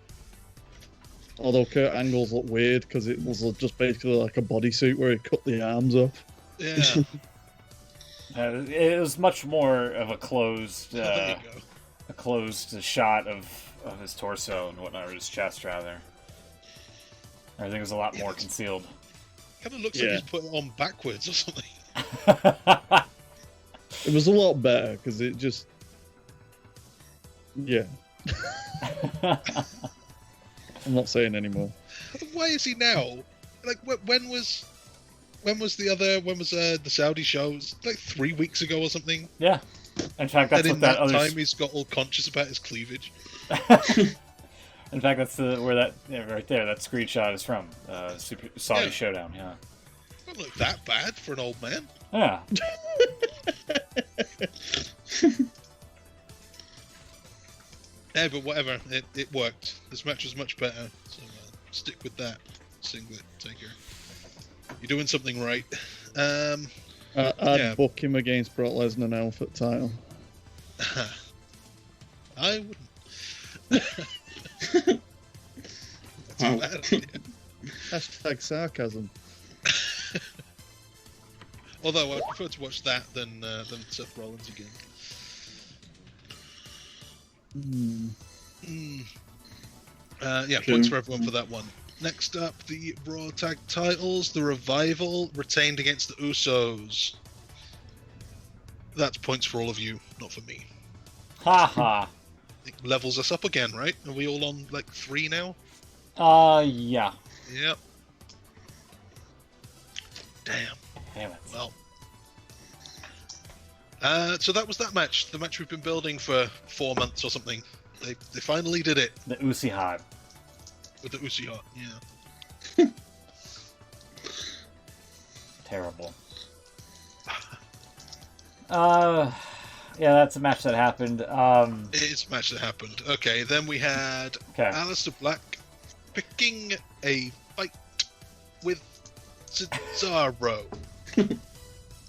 Although Kurt Angle's looked weird because it was just basically like a bodysuit where he cut the arms off. Yeah. It was much more of a closed, There you go. shot of his torso and whatnot, or his chest rather. Everything was a lot more concealed. Kind of looks like he's put it on backwards or something. It was a lot better because it just, yeah. I'm not saying anymore. Why is he now? Like, when was the Saudi show? It was like 3 weeks ago or something. Yeah. In fact, that's and what in that that other... time he's got all conscious about his cleavage. In fact, that's where that right there. That screenshot is from. Super Saudi Showdown. Yeah. Don't look that bad for an old man. Yeah. Yeah, but whatever. It worked. This match was much better. So stick with that. singlet, Taker. You're doing something right. I'd book him against Brock Lesnar now for the title. I wouldn't. That's a bad idea. Hashtag sarcasm. Although I'd prefer to watch that than Seth Rollins again. Points for everyone for that one. Next up, the Raw Tag Titles. The Revival retained against the Usos. That's points for all of you, not for me. Haha. It levels us up again, right? Are we all on like 3 now? Yeah. Yep. Damn. Damn it. Well. So that was that match. The match we've been building for 4 months or something. They finally did it. The Usi-Hot. With the Usi-Hot, yeah. Terrible. Yeah, that's a match that happened. It is a match that happened. Okay, then we had Aleister Black picking a fight with Cesaro.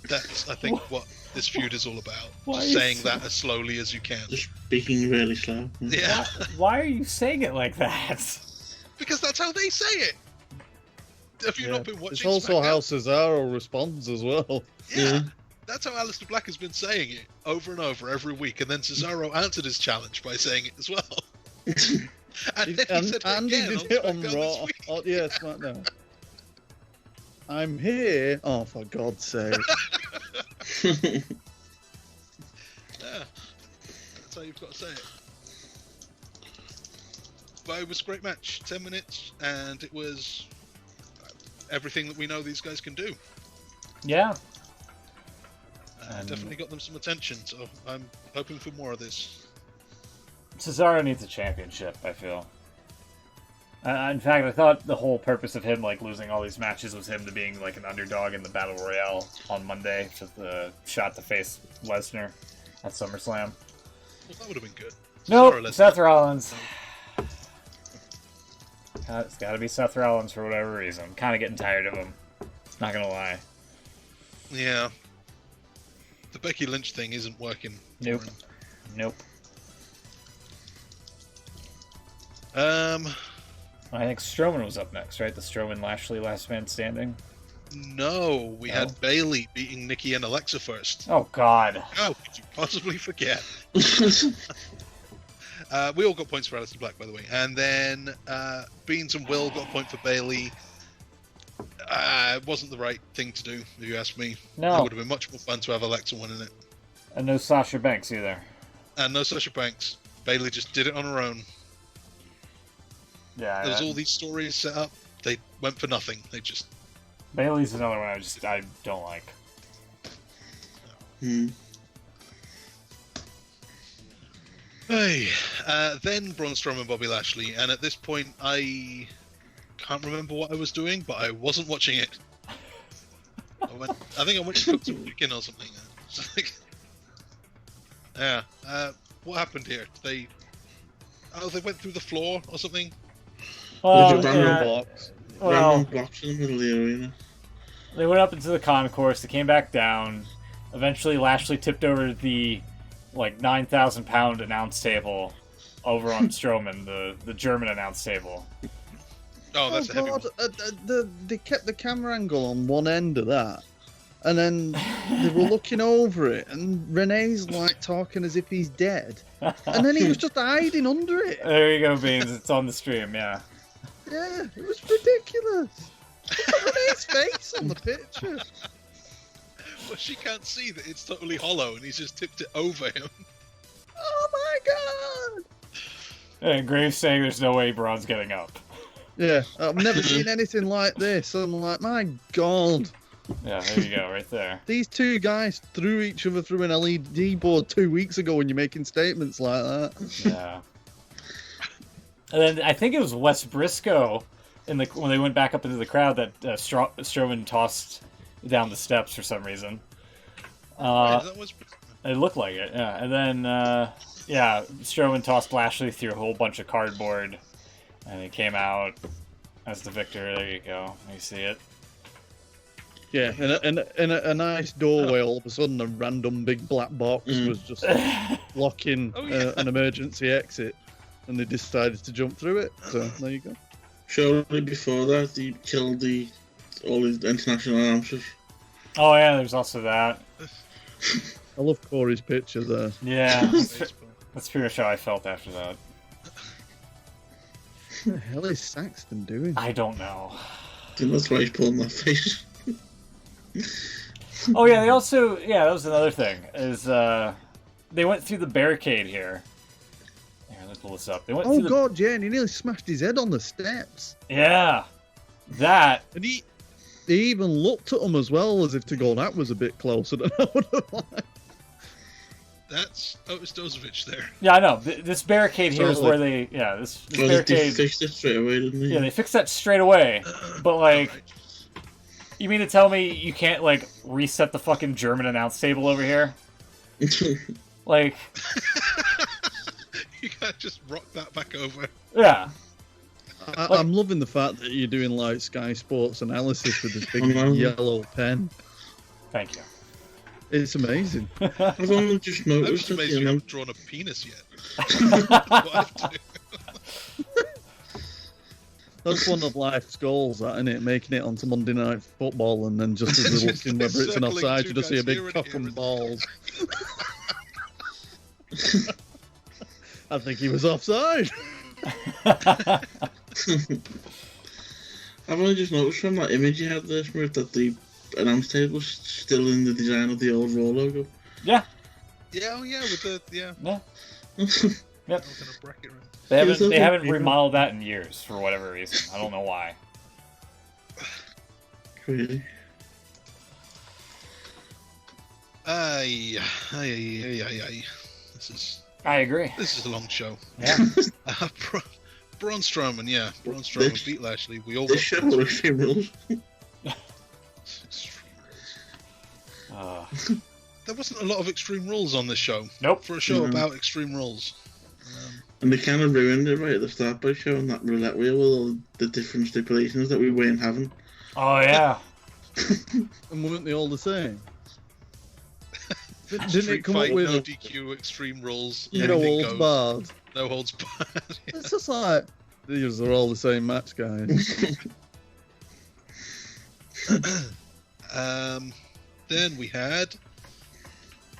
That's, I think, what this feud is all about. Just saying that as slowly as you can. Just speaking really slow. Yeah. Why are you saying it like that? Because that's how they say it. Have you not been watching? It's also how Cesaro responds as well. Yeah. That's how Aleister Black has been saying it over and over every week, and then Cesaro answered his challenge by saying it as well. And then he said and again he did it on SmackDown Raw. this week. Oh, yeah, SmackDown. I'm here. Oh, for God's sake. Yeah. That's how you've got to say it. But it was a great match. 10 minutes, and it was everything that we know these guys can do. Yeah. Definitely got them some attention, so I'm hoping for more of this. Cesaro needs a championship, I feel. In fact, I thought the whole purpose of him losing all these matches was him to being an underdog in the Battle Royale on Monday, just the shot to face Lesnar at SummerSlam. Well, that would have been good. Nope, Seth Rollins. It's got to be Seth Rollins for whatever reason. I'm kind of getting tired of him. Not gonna lie. Yeah. The Becky Lynch thing isn't working. Nope. Nope. I think Strowman was up next, right? The Strowman Lashley Last Man Standing. No, we had Bayley beating Nikki and Alexa first. Oh God! How could you possibly forget? We all got points for Aleister Black, by the way, and then Beans and Will got a point for Bayley. It wasn't the right thing to do, if you ask me. No. It would have been much more fun to have Alexa winning it. And no Sasha Banks either. And no Sasha Banks. Bayley just did it on her own. Yeah. There was all these stories set up. They went for nothing. They just... Bayley's another one I don't like. Hey, then Braun Strowman and Bobby Lashley, and at this point I can't remember what I was doing, but I wasn't watching it. I think I went to cook some chicken or something. Yeah. What happened here? They went through the floor or something? Well, random blocks in the middle of the arena. They went up into the concourse, they came back down. Eventually Lashley tipped over the 9,000-pound announce table over on Strowman, the German announce table. Oh, that's a heavy one. They kept the camera angle on one end of that. And then they were looking over it, and Renee's talking as if he's dead. And then he was just hiding under it. There you go, Beans. It's on the stream, yeah. Yeah, it was ridiculous. Look at Renee's face on the picture. Well, she can't see that it's totally hollow, and he's just tipped it over him. Oh my God! And Graves saying there's no way Braun's getting up. Yeah, I've never seen anything like this. I'm like, my God. Yeah, there you go, right there. These two guys threw each other through an LED board 2 weeks ago when you're making statements like that. Yeah. And then I think it was Wes Briscoe when they went back up into the crowd that Strowman tossed down the steps for some reason. It looked like it, yeah. And then, Strowman tossed Lashley through a whole bunch of cardboard, and he came out. as the victor. There you go. You see it. Yeah, in a nice doorway, all of a sudden a random big black box was just blocking an emergency exit, and they decided to jump through it. So there you go. Surely before that, he killed all his international announcers. Oh yeah, there's also that. I love Corey's picture there. Yeah, that's pretty much how I felt after that. What the hell is Saxton doing? I don't know. I think that's why he's pulling that face. Oh yeah, they also that was another thing is they went through the barricade here. Here, let me pull this up. They went. Oh through god, yeah, and he nearly smashed his head on the steps. Yeah, that. And he even looked at him as well as if to go, that was a bit closer than I would have liked. That's Otis Dozovich there. Yeah, I know. This barricade here is where they. Yeah, this barricade. They fixed it straight away, didn't they? Yeah, they fixed that straight away. But like, Right. you mean to tell me you can't like reset the fucking German announce table over here? Like, You can't just rock that back over. yeah. I'm loving the fact that you're doing like Sky Sports analysis with this big yellow pen. Thank you. It's amazing. I've only just I'm noticed just that amazed the you announce- haven't drawn a penis yet. That's what I have to do. That's one of life's goals, that, isn't it? Making it onto Monday Night Football and then just as they're Just looking whether it's an circling offside, two you just see a guys big here and cock here and and- balls. I think he was offside. I've only just noticed from that image you had there, Smith, that the announce table's still in the design of the old Raw logo. Yeah. Yeah, oh yeah, with the Yeah. Yep. Yep. Kind of bracket around. They It was haven't something- remodeled that in years for whatever reason. I don't know why. Really? Aye. I agree. This is a long show. Yeah. Braun Strowman, yeah. Braun Strowman This- beat Lashley. We all This got show Braun or Extreme Rules? There wasn't a lot of Extreme Rules on this show. Nope. For a show No. about Extreme Rules. And they kind of ruined it right at the start by showing that roulette wheel with all the different stipulations that we weren't having. Oh yeah. And weren't they all the same? Didn't Street it come fight, up with no a, DQ, Extreme Rules, no everything holds goes. barred? No holds barred. It's just like, these are all the same match, guys. Then we had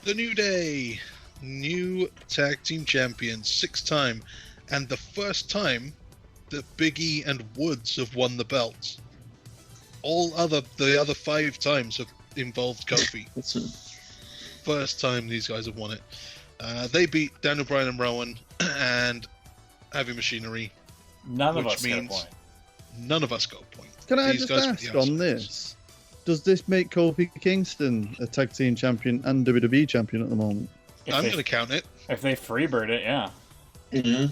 the New Day, new tag team champions, 6th time, and the first time that Big E and Woods have won the belts. The other 5 times have involved Kofi. That's it. First time these guys have won it. They beat Daniel Bryan and Rowan and Heavy Machinery. None of Which us get a means- point. None of us got a point. Can I These just guys were ask the on outsiders. this? Does this make Kofi Kingston a tag team champion and WWE champion at the moment? If I'm they, going to count it. if they freebird it, yeah. Yeah.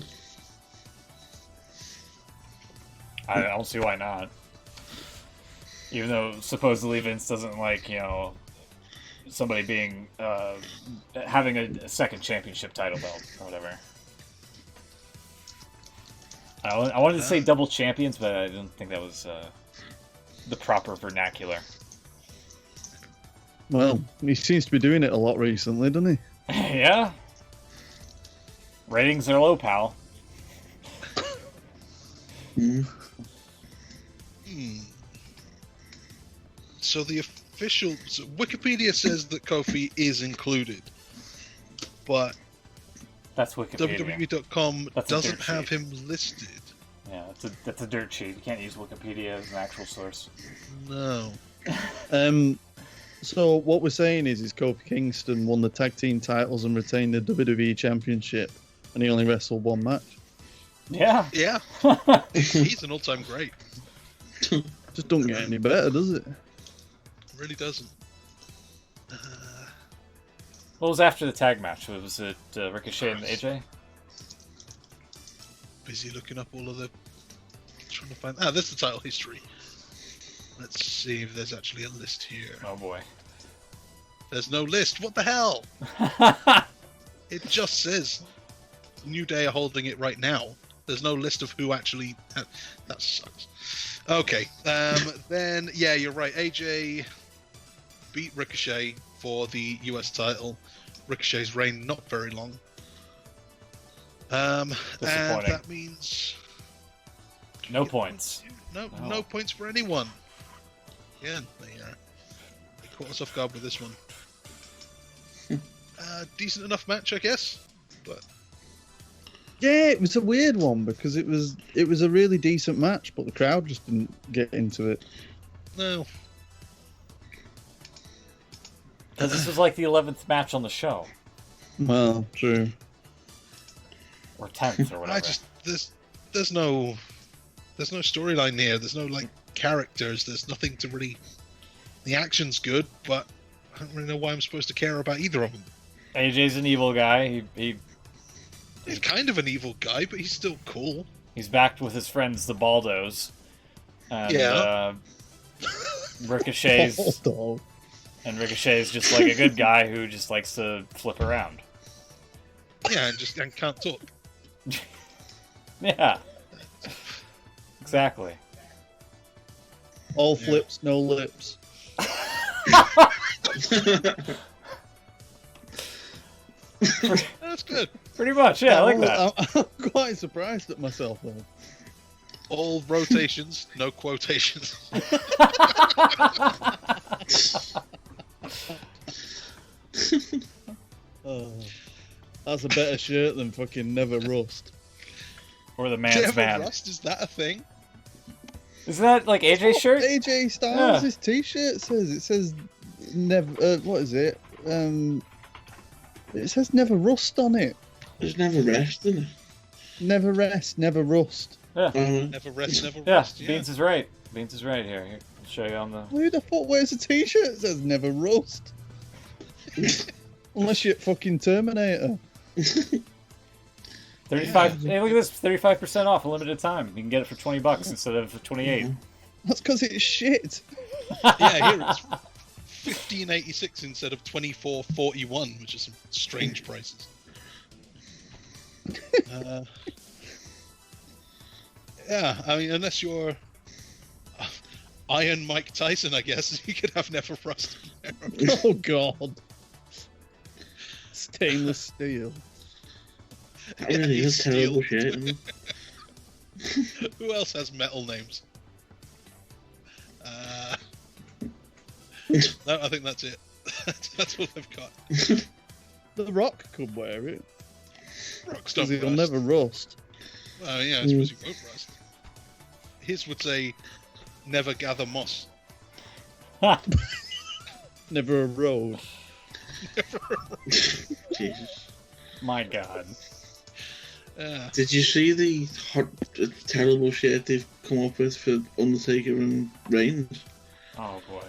I don't see why not. Even though supposedly Vince doesn't like, somebody being having a second championship title belt or whatever. I wanted to say double champions, but I didn't think that was the proper vernacular. Well, he seems to be doing it a lot recently, doesn't he? Yeah. Ratings are low, pal. Mm. So the official Wikipedia says that Kofi is included, but That's Wikipedia. WWE.com That's a doesn't dirt have sheet. him listed. Yeah, that's a dirt sheet. You can't use Wikipedia as an actual source. No. So what we're saying is Kofi Kingston won the tag team titles and retained the WWE championship, and he only wrestled one match. Yeah. Yeah, he's an all-time great. Just don't get any better, does it? Really doesn't. What was after the tag match? Was it Ricochet and AJ? Busy looking up all of the. Trying to find. There's the title history. Let's see if there's actually a list here. Oh boy. There's no list. What the hell? It just says New Day are holding it right now. There's no list of who actually. That sucks. Okay. Then yeah, you're right. AJ beat Ricochet for the US title. Ricochet's reign not very long. And that means no points. No points for anyone. Yeah, they caught us off guard with this one. Decent enough match, I guess. But yeah, it was a weird one because it was a really decent match, but the crowd just didn't get into it. No. Because this was like the 11th match on the show. Well, true. Or 10th or whatever. There's no storyline here. There's no like characters. There's nothing to really. The action's good, but I don't really know why I'm supposed to care about either of them. AJ's an evil guy. He's kind of an evil guy, but he's still cool. He's backed with his friends, the Baldos. And, Yeah. Ricochet's Baldo. and Ricochet's just like a good guy who just likes to flip around. Yeah, and can't talk. Yeah. Exactly. All flips, no lips. That's good. Pretty much, yeah, I like that. I'm quite surprised at myself though. All rotations, no quotations. Oh, that's a better shirt than fucking Never Rust. Or the man's Never man. Rust, is that a thing? Isn't that like AJ's shirt? AJ Styles' t-shirt says. It says never. What is it? It says Never Rust on it. There's never rest, isn't it? Never rest, never rust. Yeah. Never rest, never Yeah, rest. Yeah. Beans is right. Beans is right here. I'll show you on the... Who the fuck wears a t-shirt that says Never Rust? Unless you're fucking Terminator. 35. Hey, look at this. 35% off, a limited time. You can get it for $20 instead of 28. That's because it's shit. Yeah, here it's $15.86 instead of $24.41, which is some strange prices. Yeah, I mean, unless you're Iron Mike Tyson, I guess you could have Never Rust. Oh god. Stainless steel. That really is terrible shit, isn't it? Who else has metal names? No, I think that's it. That's all they've got. The Rock could wear it. Rock's Because don't he'll rust. never rust. Oh yeah, I suppose he won't rust. His would say, "Never gather moss." Never a road. Jesus. My god. Did you see the terrible shit they've come up with for Undertaker and Reigns? Oh boy.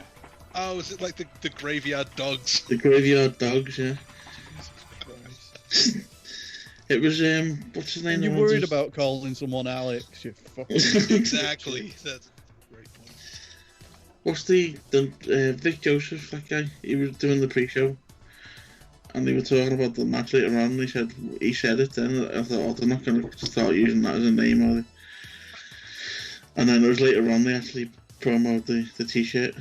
Oh, is it like the graveyard dogs? The graveyard dogs, yeah. Jesus Christ. It was what's his name? And you're The one worried just- about calling someone Alex, you fucking... Exactly. That's a great point. What's the Vic Joseph, that guy? He was doing the pre-show, and they were talking about the match later on. And he said it. Then I thought, oh, they're not going to start using that as a name, are they? And then it was later on they actually promoted the T-shirt.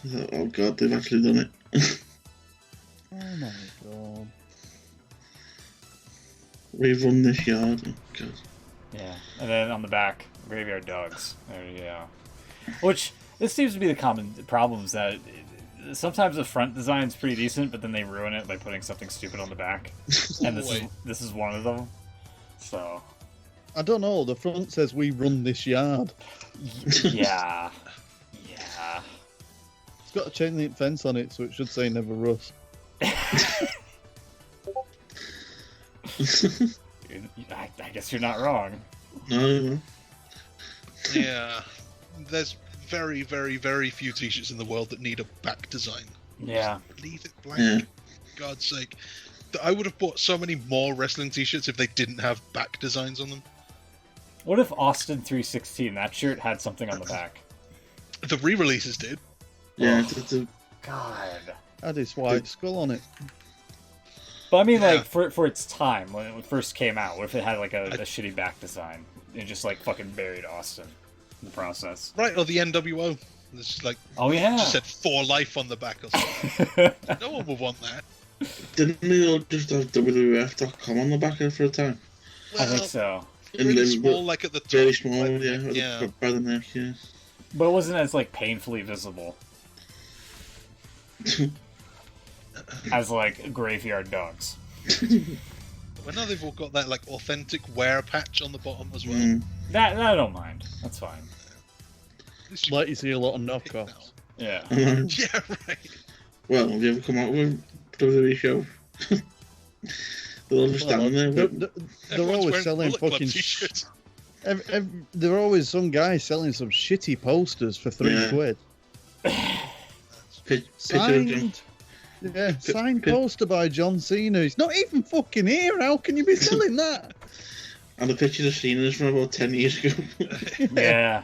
I thought, oh god, they've actually done it. Oh my god. We've run this yard. Oh god. Yeah. And then on the back, graveyard dogs. There you go. Which, this seems to be the common problems that sometimes the front design's pretty decent, but then they ruin it by putting something stupid on the back. And this is one of them. So... I don't know, the front says we run this yard. Yeah. Yeah. It's got a chain link fence on it, so it should say Never Rust. I guess you're not wrong. No. Yeah. There's very, very, very few t-shirts in the world that need a back design. Yeah. Just leave it blank. Yeah. God's sake. I would have bought so many more wrestling t-shirts if they didn't have back designs on them. What if Austin 316, that shirt had something on the back? The re-releases did. Yeah, Oh. it's a God. Had his white skull on it. But I mean, Yeah. like, for its time, when it first came out, what if it had, like, a shitty back design? It just, like, fucking buried Austin in the process. Right, or the NWO. There's like, Oh, yeah. just said For Life on the back or something. No one would want that. Didn't they all just have WWF.com on the back of it for a time? I think so. Really then small, like at the top. Very small, like, yeah, by the neck, yeah. But it wasn't as, like, painfully visible as, like, Graveyard Dogs. Well, now they've all got that, like, authentic wear patch on the bottom as well. Mm. That I don't mind. That's fine. At least you Like you see a lot of pick now. knockoffs. Yeah. Yeah, right. Well, have you ever come out with a WWE show? They're all just standing there. They're, With, they're Everyone's always wearing selling Bullet Club fucking. t-shirts. There are always some guy selling some shitty posters for £3. picture of John, Signed. Yeah, signed poster by John Cena. He's not even fucking here. How can you be selling that? and the picture of Cena is from about 10 years ago. Yeah.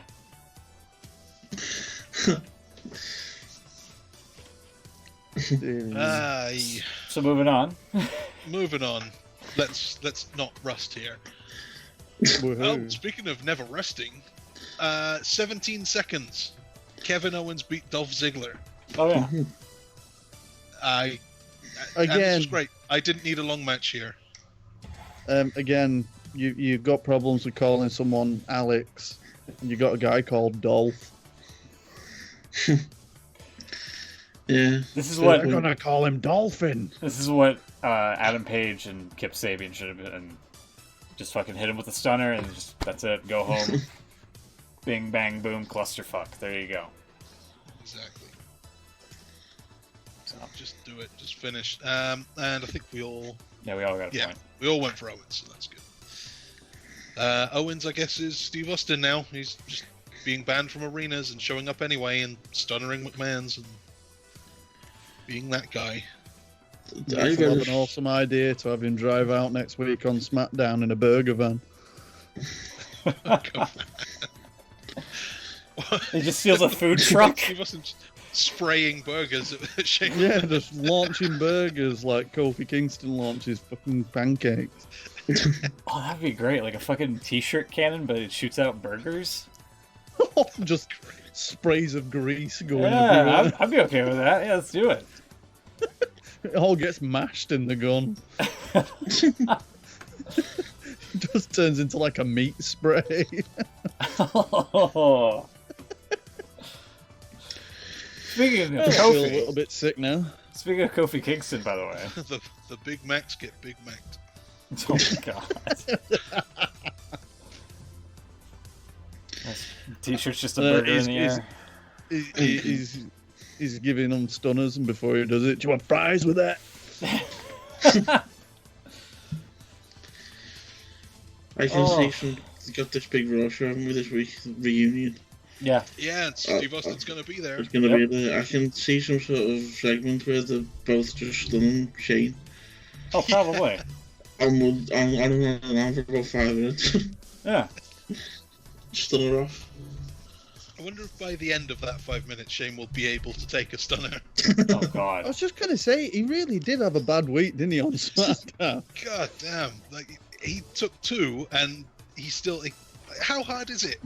Aye. So moving on. Moving on. Let's not rust here. Woohoo. Oh, speaking of never resting, 17 seconds. Kevin Owens beat Dolph Ziggler. Oh yeah. And Again. this was great. I didn't need a long match here. Again, you've got problems with calling someone Alex. You got a guy called Dolph. Yeah. This is what gonna call him Dolphin. this is what Adam Page and Kip Sabian should have been. Just fucking hit him with a stunner and just that's it. Go home. Bing bang boom clusterfuck. There you go. Exactly. So just do it. Just finish. And I think we all Yeah, we all got a Yeah, point. we all went for Owens, so that's good. Owens, I guess, is Steve Austin now. He's just being banned from arenas and showing up anyway and stunnering McMahon's and being that guy. I It's an awesome idea to have him drive out next week on SmackDown in a burger van. He just steals a food truck. Steve Austin spraying burgers at Shane. Yeah, just launching burgers like Kofi Kingston launches fucking pancakes. Oh, that'd be great. Like a fucking t-shirt cannon, but it shoots out burgers. Just sprays of grease going Yeah, everywhere. I'd be okay with that. Yeah, let's do it. It all gets mashed in the gun. It just turns into like a meat spray. Oh. Speaking of I feel a Kofi, little bit sick now. speaking of Kofi Kingston, by the way. the Big Macs get Big Mac'd. Oh my god. T-shirt's just a burger in the air. He's giving them stunners, and before he does it, do you want fries with that? I can see some. Got this big Raw show with this week reunion. Yeah. Yeah, and Steve Austin's going to be there. It's gonna be there. I can see some sort of segment where they're both just stunning Shane. Oh, probably. I'm on for about 5 minutes. Yeah. Stun her off. I wonder if by the end of that 5 minutes, Shane will be able to take a stunner. Oh I god. was just gonna say, he really did have a bad week, didn't he, on SmackDown? God damn! Like he took 2, and he still. How hard is it?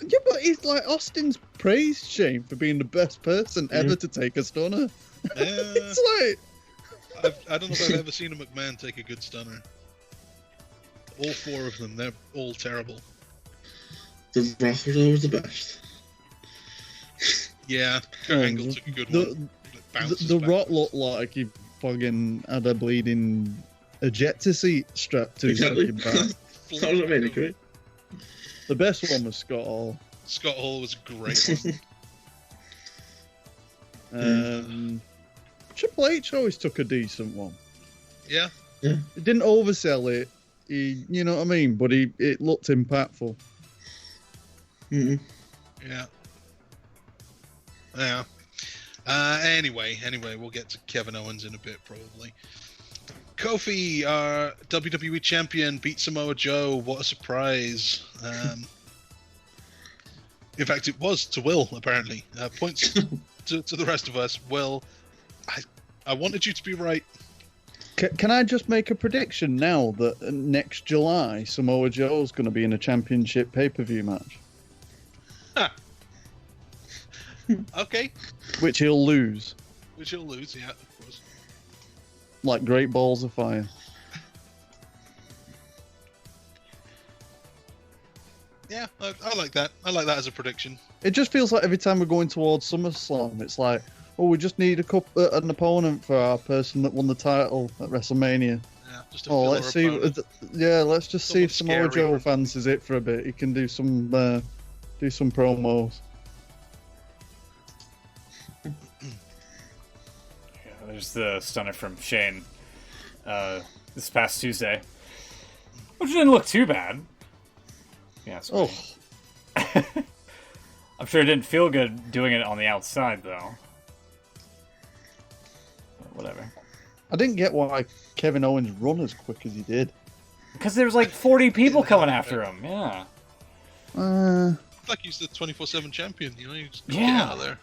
Yeah, but he's like Austin's praised Shane for being the best person ever to take a stunner. It's like I don't know if I've ever seen a McMahon take a good stunner. All 4 of them, they're all terrible. The Rock was always the best. Yeah, Kurt Angle took a good one. It bounces the back. Rock looked like he fucking had a bleeding ejector seat strapped to his Exactly. fucking back. That was really great. The best one was Scott Hall. Scott Hall was a great one. Triple H always took a decent one. Yeah, He didn't oversell it. You know what I mean? But it looked impactful. Mm-hmm. yeah. Yeah. Anyway, we'll get to Kevin Owens in a bit, probably. Kofi, our WWE champion, beat Samoa Joe. What a surprise. In fact, it was to Will, apparently. Points to the rest of us. Will, I wanted you to be right. Can I just make a prediction now that next July Samoa Joe's going to be in a championship pay-per-view match? Okay. Which he'll lose. Which he'll lose, yeah, of course. Like Great Balls of Fire. Yeah, I like that. I like that as a prediction. It just feels like every time we're going towards SummerSlam, it's like, oh, we just need an opponent for our person that won the title at WrestleMania. Yeah, just a Oh, filler let's see. opponent. Let's just see if Samoa Someone Joe scary. fancies it for a bit. He can do some promos. Yeah, there's the stunner from Shane this past Tuesday, which didn't look too bad. Yeah. Oh, I'm sure it didn't feel good doing it on the outside, though. But whatever. I didn't get why Kevin Owens run as quick as he did. Because there was like 40 people coming after him. Yeah. Like he's the 24/7 champion, you know? You just Yeah. get out of there.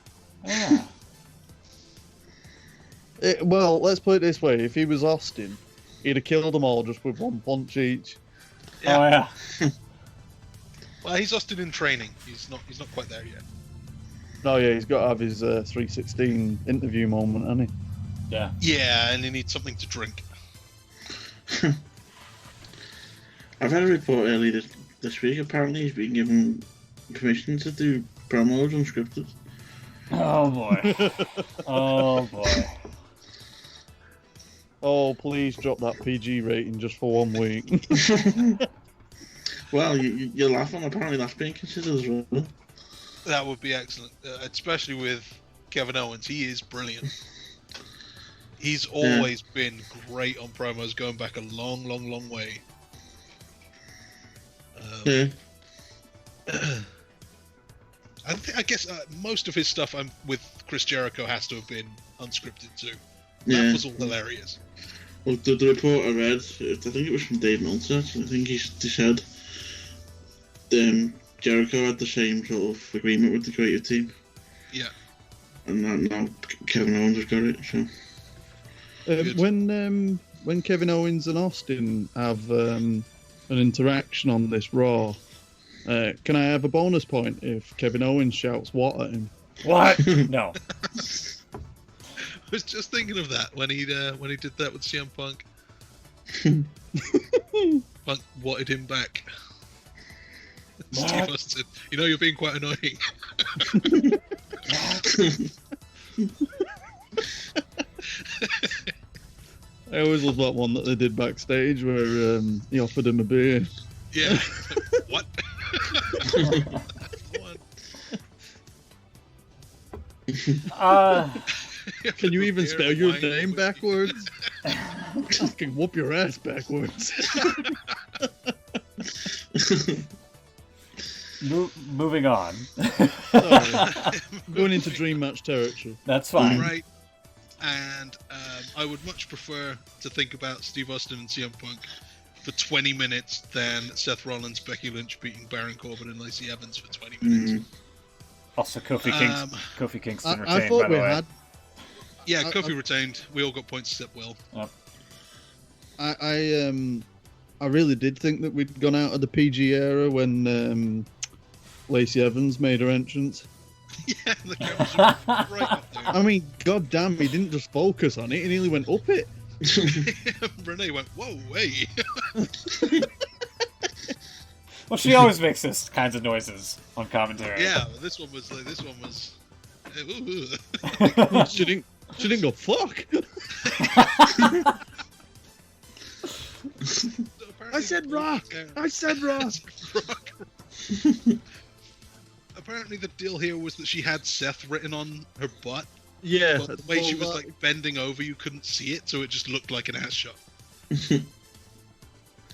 Yeah. Well, let's put it this way: if he was Austin, he'd have killed them all just with one punch each. Yeah. Oh yeah. Well, he's Austin in training. He's not quite there yet. Oh yeah, he's got to have his 316 interview moment, hasn't he? Yeah. Yeah, and he needs something to drink. I've had a report earlier this week. Apparently, he's been given permission to do promos unscripted. Oh boy. Oh boy. Oh, please drop that PG rating just for 1 week. Well, you're laughing. Apparently, that's being considered as well. That would be excellent, especially with Kevin Owens. He is brilliant. He's always been great on promos, going back a long, long, long way. Yeah. I guess most of his stuff with Chris Jericho has to have been unscripted too. Yeah. That was all hilarious. Well, the report I read, I think it was from Dave Meltzer. I think he said Jericho had the same sort of agreement with the creative team. Yeah. And now Kevin Owens has got it. So. When Kevin Owens and Austin have an interaction on this Raw, can I have a bonus point if Kevin Owens shouts "what" at him? What? No. I was just thinking of that when he did that with CM Punk. Punk wanted him back. What? Steve Austin, you know you're being quite annoying. I always love that one that they did backstage where he offered him a beer. Yeah. What? Can you even Beer spell and your wine name and backwards? I can whoop your ass backwards. Moving on. Sorry. Going into dream match territory. That's fine. Right. And I would much prefer to think about Steve Austin and CM Punk for 20 minutes than Seth Rollins, Becky Lynch beating Baron Corbin and Lacey Evans for 20 minutes. Also, Kofi Kingston retained, I thought by we the way. had. Yeah, Kofi retained. We all got points except Will. Yep. I really did think that we'd gone out of the PG era when Lacey Evans made her entrance. Yeah, the cameras are right up there. I mean, goddamn, he didn't just focus on it; he nearly went up it. Renee went, "Whoa, hey!" Well, she always makes this kinds of noises on commentary. Yeah, but this one was. She didn't go fuck. So I said rock. I said rock. Rock. Apparently, the deal here was that she had Seth written on her butt. Yeah, But the way she was like bending over, you couldn't see it, so it just looked like an ass shot.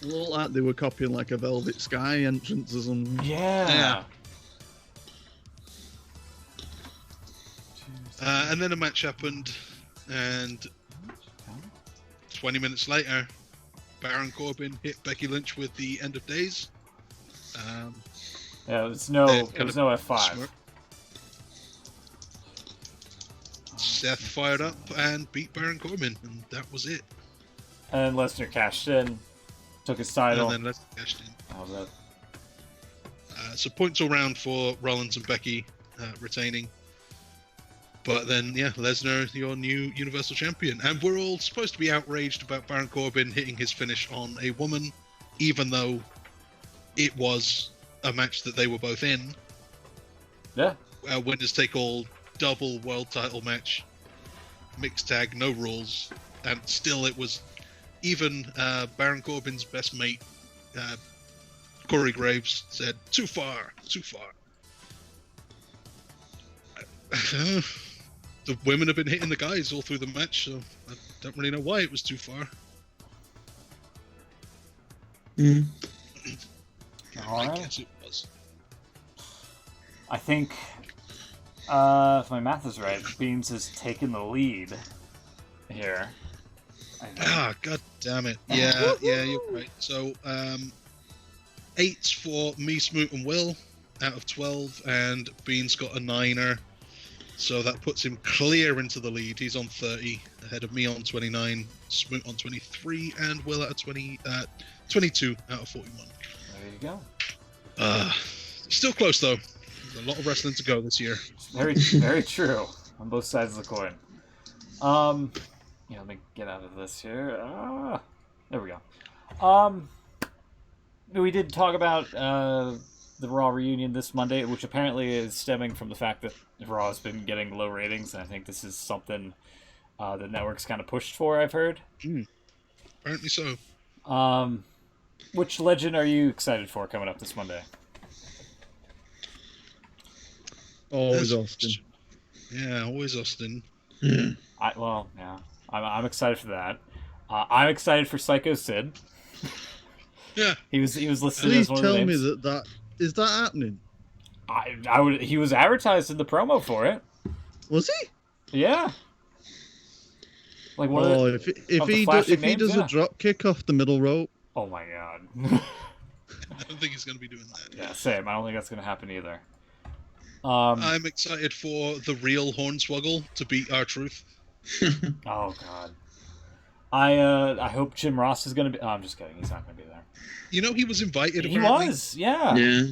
looked like they were copying like a Velvet Sky entrance or something. Yeah. And then a match happened, and 20 minutes later, Baron Corbin hit Becky Lynch with the End of Days. Yeah, there's no F5. Smirk. Seth fired up and beat Baron Corbin, and that was it. And then Lesnar cashed in, took his title. And then Lesnar cashed in. That was it. So points all round for Rollins and Becky retaining. But then, yeah, Lesnar, your new Universal Champion. And we're all supposed to be outraged about Baron Corbin hitting his finish on a woman, even though it was a match that they were both in. Yeah. Winners take all, double world title match, mixed tag, no rules. And still it was even Baron Corbin's best mate, Corey Graves, said, too far, too far. The women have been hitting the guys all through the match, so I don't really know why it was too far. Mm. All I right. guess it was. I think, if my math is right, Beans has taken the lead here. God damn it. Yeah, you're right. So, 8's for me, Smoot, and Will out of 12, and Beans got a 9er. So that puts him clear into the lead. He's on 30, ahead of me on 29, Smoot on 23, and Will at 22 out of 41. There you go. Still close, though. There's a lot of wrestling to go this year. Very, very true on both sides of the coin. Yeah, let me get out of this here. There we go. We did talk about the Raw reunion this Monday, which apparently is stemming from the fact that Raw has been getting low ratings, and I think this is something the network's kind of pushed for, I've heard. Apparently so. Which legend are you excited for coming up this Monday? Always Austin. Yeah, always Austin. Yeah. I'm excited for that. I'm excited for Psycho Sid. Yeah. He was listed Please as one of the tell me names. that is that happening? I would. He was advertised in the promo for it. Was he? Yeah. Like one Oh, of the, if of the he flashing names, does yeah. a drop kick off the middle rope. Oh my god. I don't think he's going to be doing that. Yeah, same. I don't think that's gonna happen either. I'm excited for the real Hornswoggle to beat R-Truth. Oh god. I hope Jim Ross is gonna be. Oh, I'm just kidding. He's not gonna be there. You know, he was invited, He apparently. was, yeah. Yeah.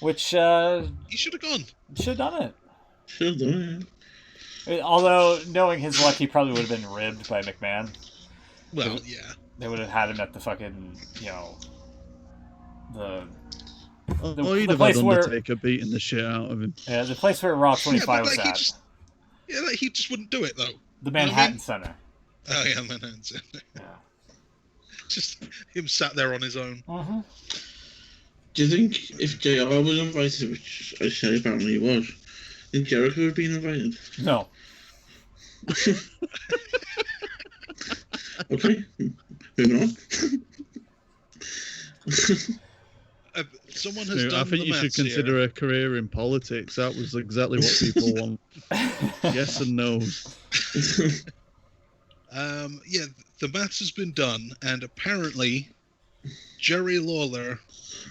Which He should have gone. should have done it. Should have done it. Although knowing his luck, he probably would have been ribbed by McMahon. Well, yeah. They would have had him at the fucking, the He'd the have place had where- Undertaker beating the shit out of him. the place where Raw 25 was at, He just wouldn't do it, though. the know what I Manhattan mean? Center. Oh, yeah, Manhattan. Yeah. Just him sat there on his own. Mm-hmm. Do you think if JR was invited, which I say apparently he was, think Jericho would have been invited? No. Okay, moving on. Someone has Dude, done I think the you should maths here. consider a career in politics. That was exactly what people want. Yes and no. Yeah, the maths has been done, and apparently Jerry Lawler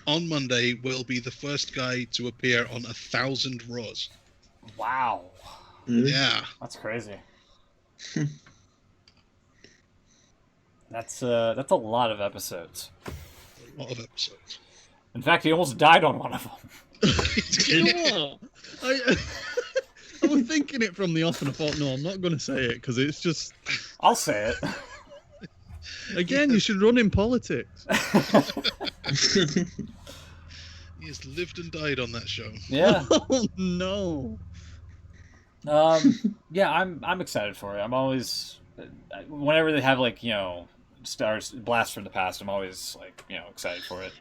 on Monday will be the first guy to appear on 1,000 Raws. Wow. Really? Yeah. That's crazy. That's a lot of episodes. A lot of episodes. In fact, he almost died on one of them. You know what? I was thinking it from the off, and I thought, no, I'm not going to say it because it's just. I'll say it. Again, you should run in politics. He has lived and died on that show. Yeah. Oh no! Yeah, I'm excited for it. I'm always, whenever they have stars blast from the past, I'm always excited for it.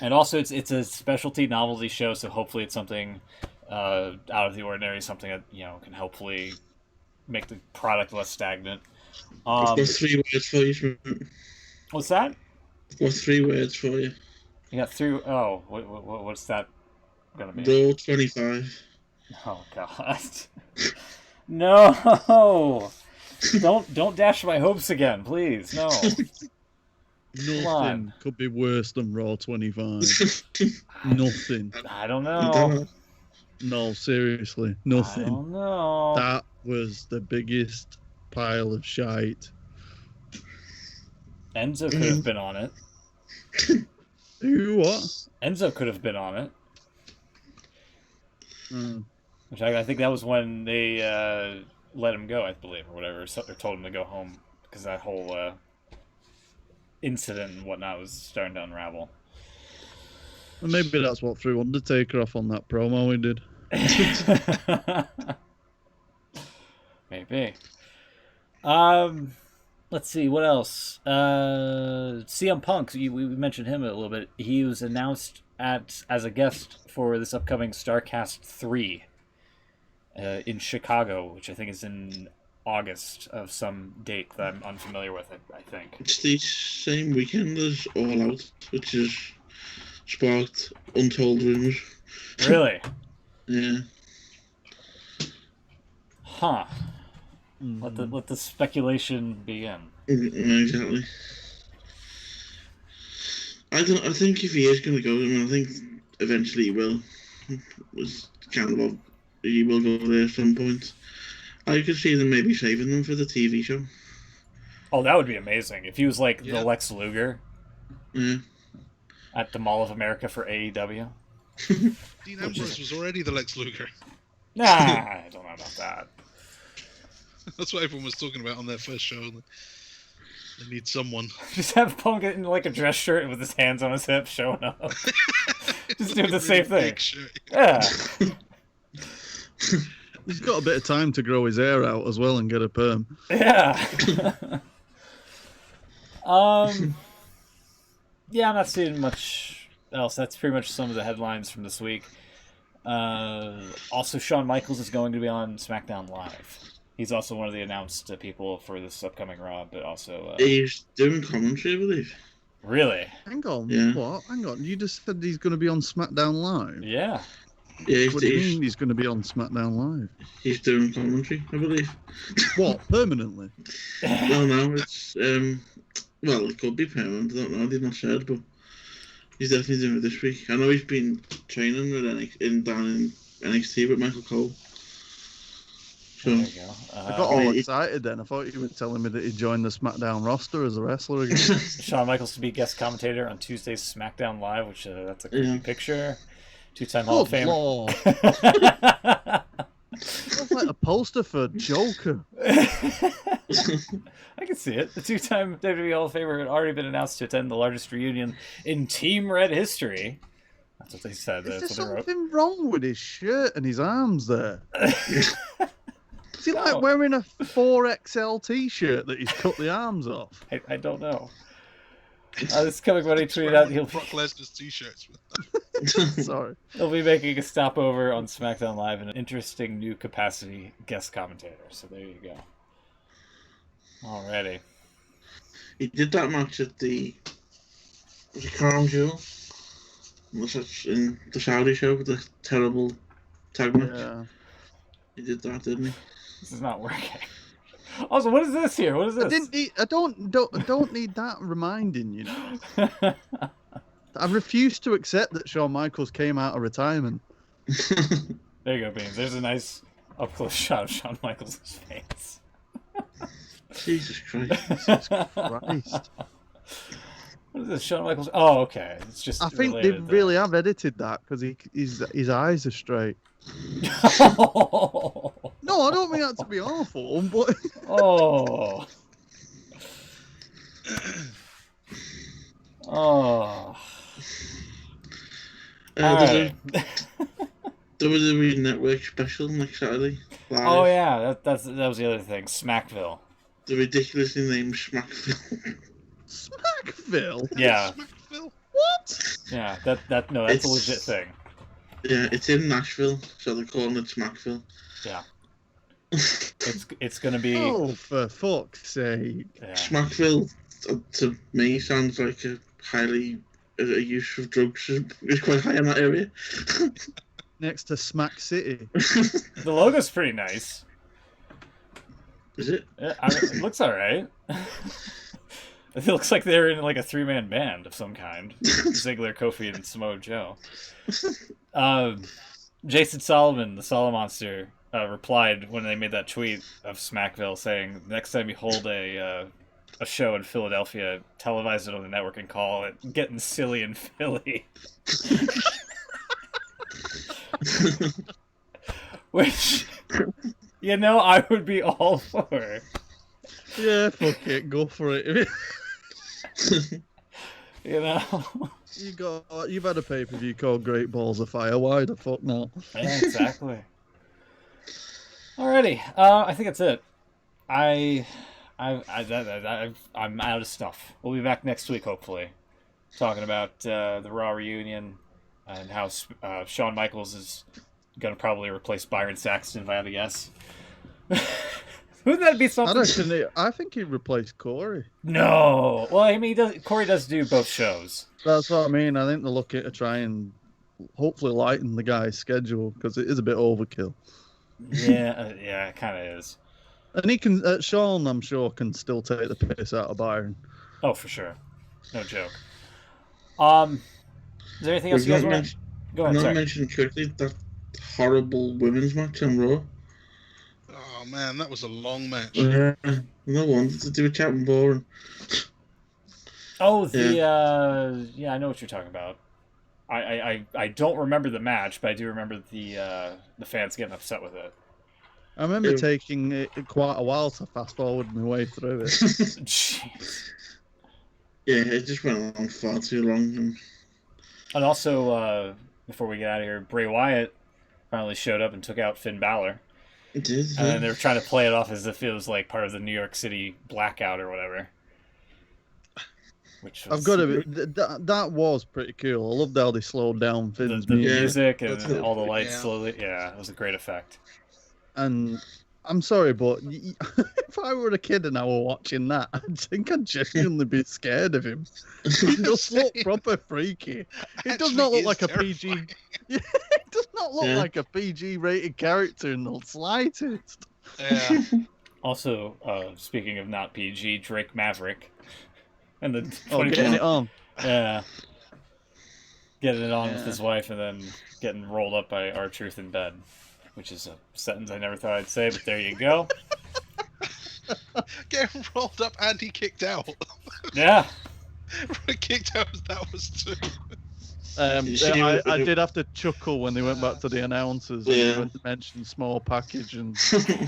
And also, it's a specialty novelty show, so hopefully it's something out of the ordinary, something that can hopefully make the product less stagnant. I've got 3 words for you. What's that? I've got 3 words for you. You got 3. Oh, what's that gonna be? Raw 25. Oh god. No. Don't dash my hopes again, please. No. Nothing on. could be worse than Raw 25. Nothing. I don't know. No, seriously, I nothing. don't know. That was the biggest pile of shite Enzo could have been on it. Who? What? Enzo could have been on it. Mm. Which I think that was when they let him go, I believe, or whatever, or told him to go home because that whole incident and whatnot was starting to unravel. Well, maybe that's what threw Undertaker off on that promo he did. Maybe. Let's see, what else? CM Punk, we mentioned him a little bit. He was announced as a guest for this upcoming StarCast 3 in Chicago, which I think is in August of some date that I'm unfamiliar with, I think. It's the same weekend as All Out, which has sparked untold rumours. Really? Yeah. Huh. Let the speculation begin. Exactly. I think if he is going to go, I think eventually he will. He will go there at some point. I could see them maybe saving them for the TV show. Oh, that would be amazing if he was like Yeah. the Lex Luger Yeah. at the Mall of America for AEW. Dean Ambrose was already the Lex Luger. Nah, I don't know about that. That's what everyone was talking about on their first show. They need someone. Just have Punk in like a dress shirt with his hands on his hips showing up. Just do the same thing. Big shirt. Yeah. He's got a bit of time to grow his hair out as well and get a perm. Yeah. Yeah, I'm not seeing much else. That's pretty much some of the headlines from this week. Also, Shawn Michaels is going to be on SmackDown Live. He's also one of the announced people for this upcoming Raw, but also... He's doing commentary, I believe. Really? Hang on, Yeah. what? Hang on, you just said he's going to be on SmackDown Live? Yeah. Yeah, What do you mean he's going to be on SmackDown Live? he's doing commentary, I believe. What, permanently? No, it's well, it could be permanent. I don't know. They've not said, but he's definitely doing it this week. I know he's been training with down in NXT with Michael Cole. So There you go. I got all excited then. I thought you were telling me that he joined the SmackDown roster as a wrestler again. Shawn Michaels to be guest commentator on Tuesday's SmackDown Live, which that's a creepy picture. Two-time Hall of Good Famer. lord. That's like a poster for Joker. I can see it. The two-time WWE Hall of Famer had already been announced to attend the largest reunion in Team Red history. That's what they said. Is That's there what they wrote. something wrong with his shirt and his arms there? Is he No. like wearing a 4XL t-shirt that he's cut the arms off? I don't know. This coming when he tweeted out Brock Lesnar's t-shirts. Sorry. he'll be making a stopover on SmackDown Live in an interesting new capacity guest commentator. So there you go. Alrighty. he did that match at the Crown Jewel. Was that in the Saudi show with the terrible tag match? Yeah. He did that, didn't he? This is not working. Also, what is this here? What is this? I don't need that reminding, you know. I refuse to accept that Shawn Michaels came out of retirement. There you go, Beans. There's a nice up-close shot of Shawn Michaels' face. Jesus Christ. Jesus Christ. What is this, Shawn Michaels? Oh, okay. It's just I think they related, really have edited that because his eyes are straight. Oh. No, I don't mean that to be awful, but Oh. Oh. There's Alright. a WWE Network special next Saturday. Live. Oh yeah, that was the other thing. Smackville. The ridiculously named Smackville. Smackville. Yeah, Smackville. What? yeah. That's a It's- legit thing. Yeah, it's in Nashville, so they're calling it Smackville. Yeah. It's gonna be. Oh, for fuck's sake! Yeah. Smackville, to me, sounds like a use of drugs is quite high in that area. Next to Smack City. The logo's pretty nice. Is it? Yeah, it looks all right. It looks like they're in like a three-man band of some kind. Ziggler, Kofi, and Samoa Joe. Jason Solomon, the Solomon Monster, replied when they made that tweet of Smackville saying, "Next time you hold a a show in Philadelphia, televise it on the network, and call it "Getting Silly in Philly," which I would be all for. Yeah, fuck it, go for it. You've had a pay-per-view called Great Balls of Fire. Why the fuck not? Yeah, exactly. Alrighty, I think that's it. I'm out of stuff. We'll be back next week, hopefully, talking about the Raw reunion and how Shawn Michaels is going to probably replace Byron Saxton, if I had to guess. Wouldn't that be something? I think he'd replace Corey. No. Well, I mean, Corey does do both shows. That's what I mean. I think they're looking to try and hopefully lighten the guy's schedule because it is a bit overkill. Yeah, it kind of is. And he can, Sean, I'm sure, can still take the piss out of Byron. Oh, for sure. No joke. Is there anything else you guys want to... Go ahead, not mention quickly that horrible women's match on Raw. Oh man, that was a long match. No wonder to do a chat and boring. Oh, I know what you're talking about. I don't remember the match, but I do remember the fans getting upset with it. I remember taking it quite a while to fast forward my way through it. Jeez. Yeah, it just went on far too long. And also, before we get out of here, Bray Wyatt finally showed up and took out Finn Balor. It did. And they were trying to play it off as if it was like part of the New York City blackout or whatever. Which was... I've got to be, that was pretty cool. I loved how they slowed down Finn's the music and all the lights Yeah. slowly. Yeah, it was a great effect. And I'm sorry, but if I were a kid and I were watching that, I think I'd genuinely be scared of him. He does look proper freaky. It does not look like a PG. It does not look like a PG rated character in the slightest. Yeah. Also, speaking of not PG, Drake Maverick. And the getting it on. Yeah. Getting it on with his wife and then getting rolled up by R-Truth in bed. Which is a sentence I never thought I'd say, but there you go. Getting rolled up and he kicked out. Yeah. Kicked out, that was too. I did have to chuckle when they went back to the announcers and they mentioned small package and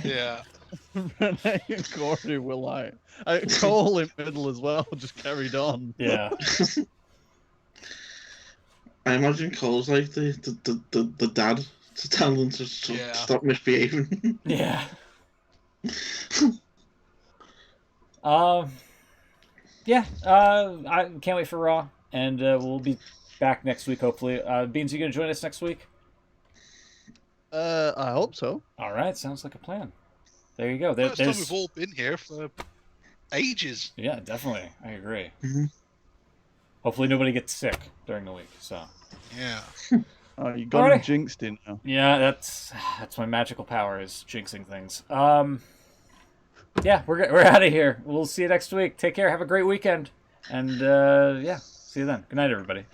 Yeah. Renee and Corey were like, Cole in middle as well, just carried on. Yeah. I imagine Cole's like the dad to tell them to stop misbehaving. Yeah. I can't wait for Raw, and we'll be back next week, hopefully. Beans, you gonna join us next week? I hope so. All right, sounds like a plan. There you go. First time we've all been here for ages. Yeah, definitely. I agree. Mm-hmm. Hopefully nobody gets sick during the week. So. Yeah. Oh, you got him jinxed in now. Yeah, that's my magical power is jinxing things. Yeah, we're out of here. We'll see you next week. Take care. Have a great weekend. And see you then. Good night, everybody.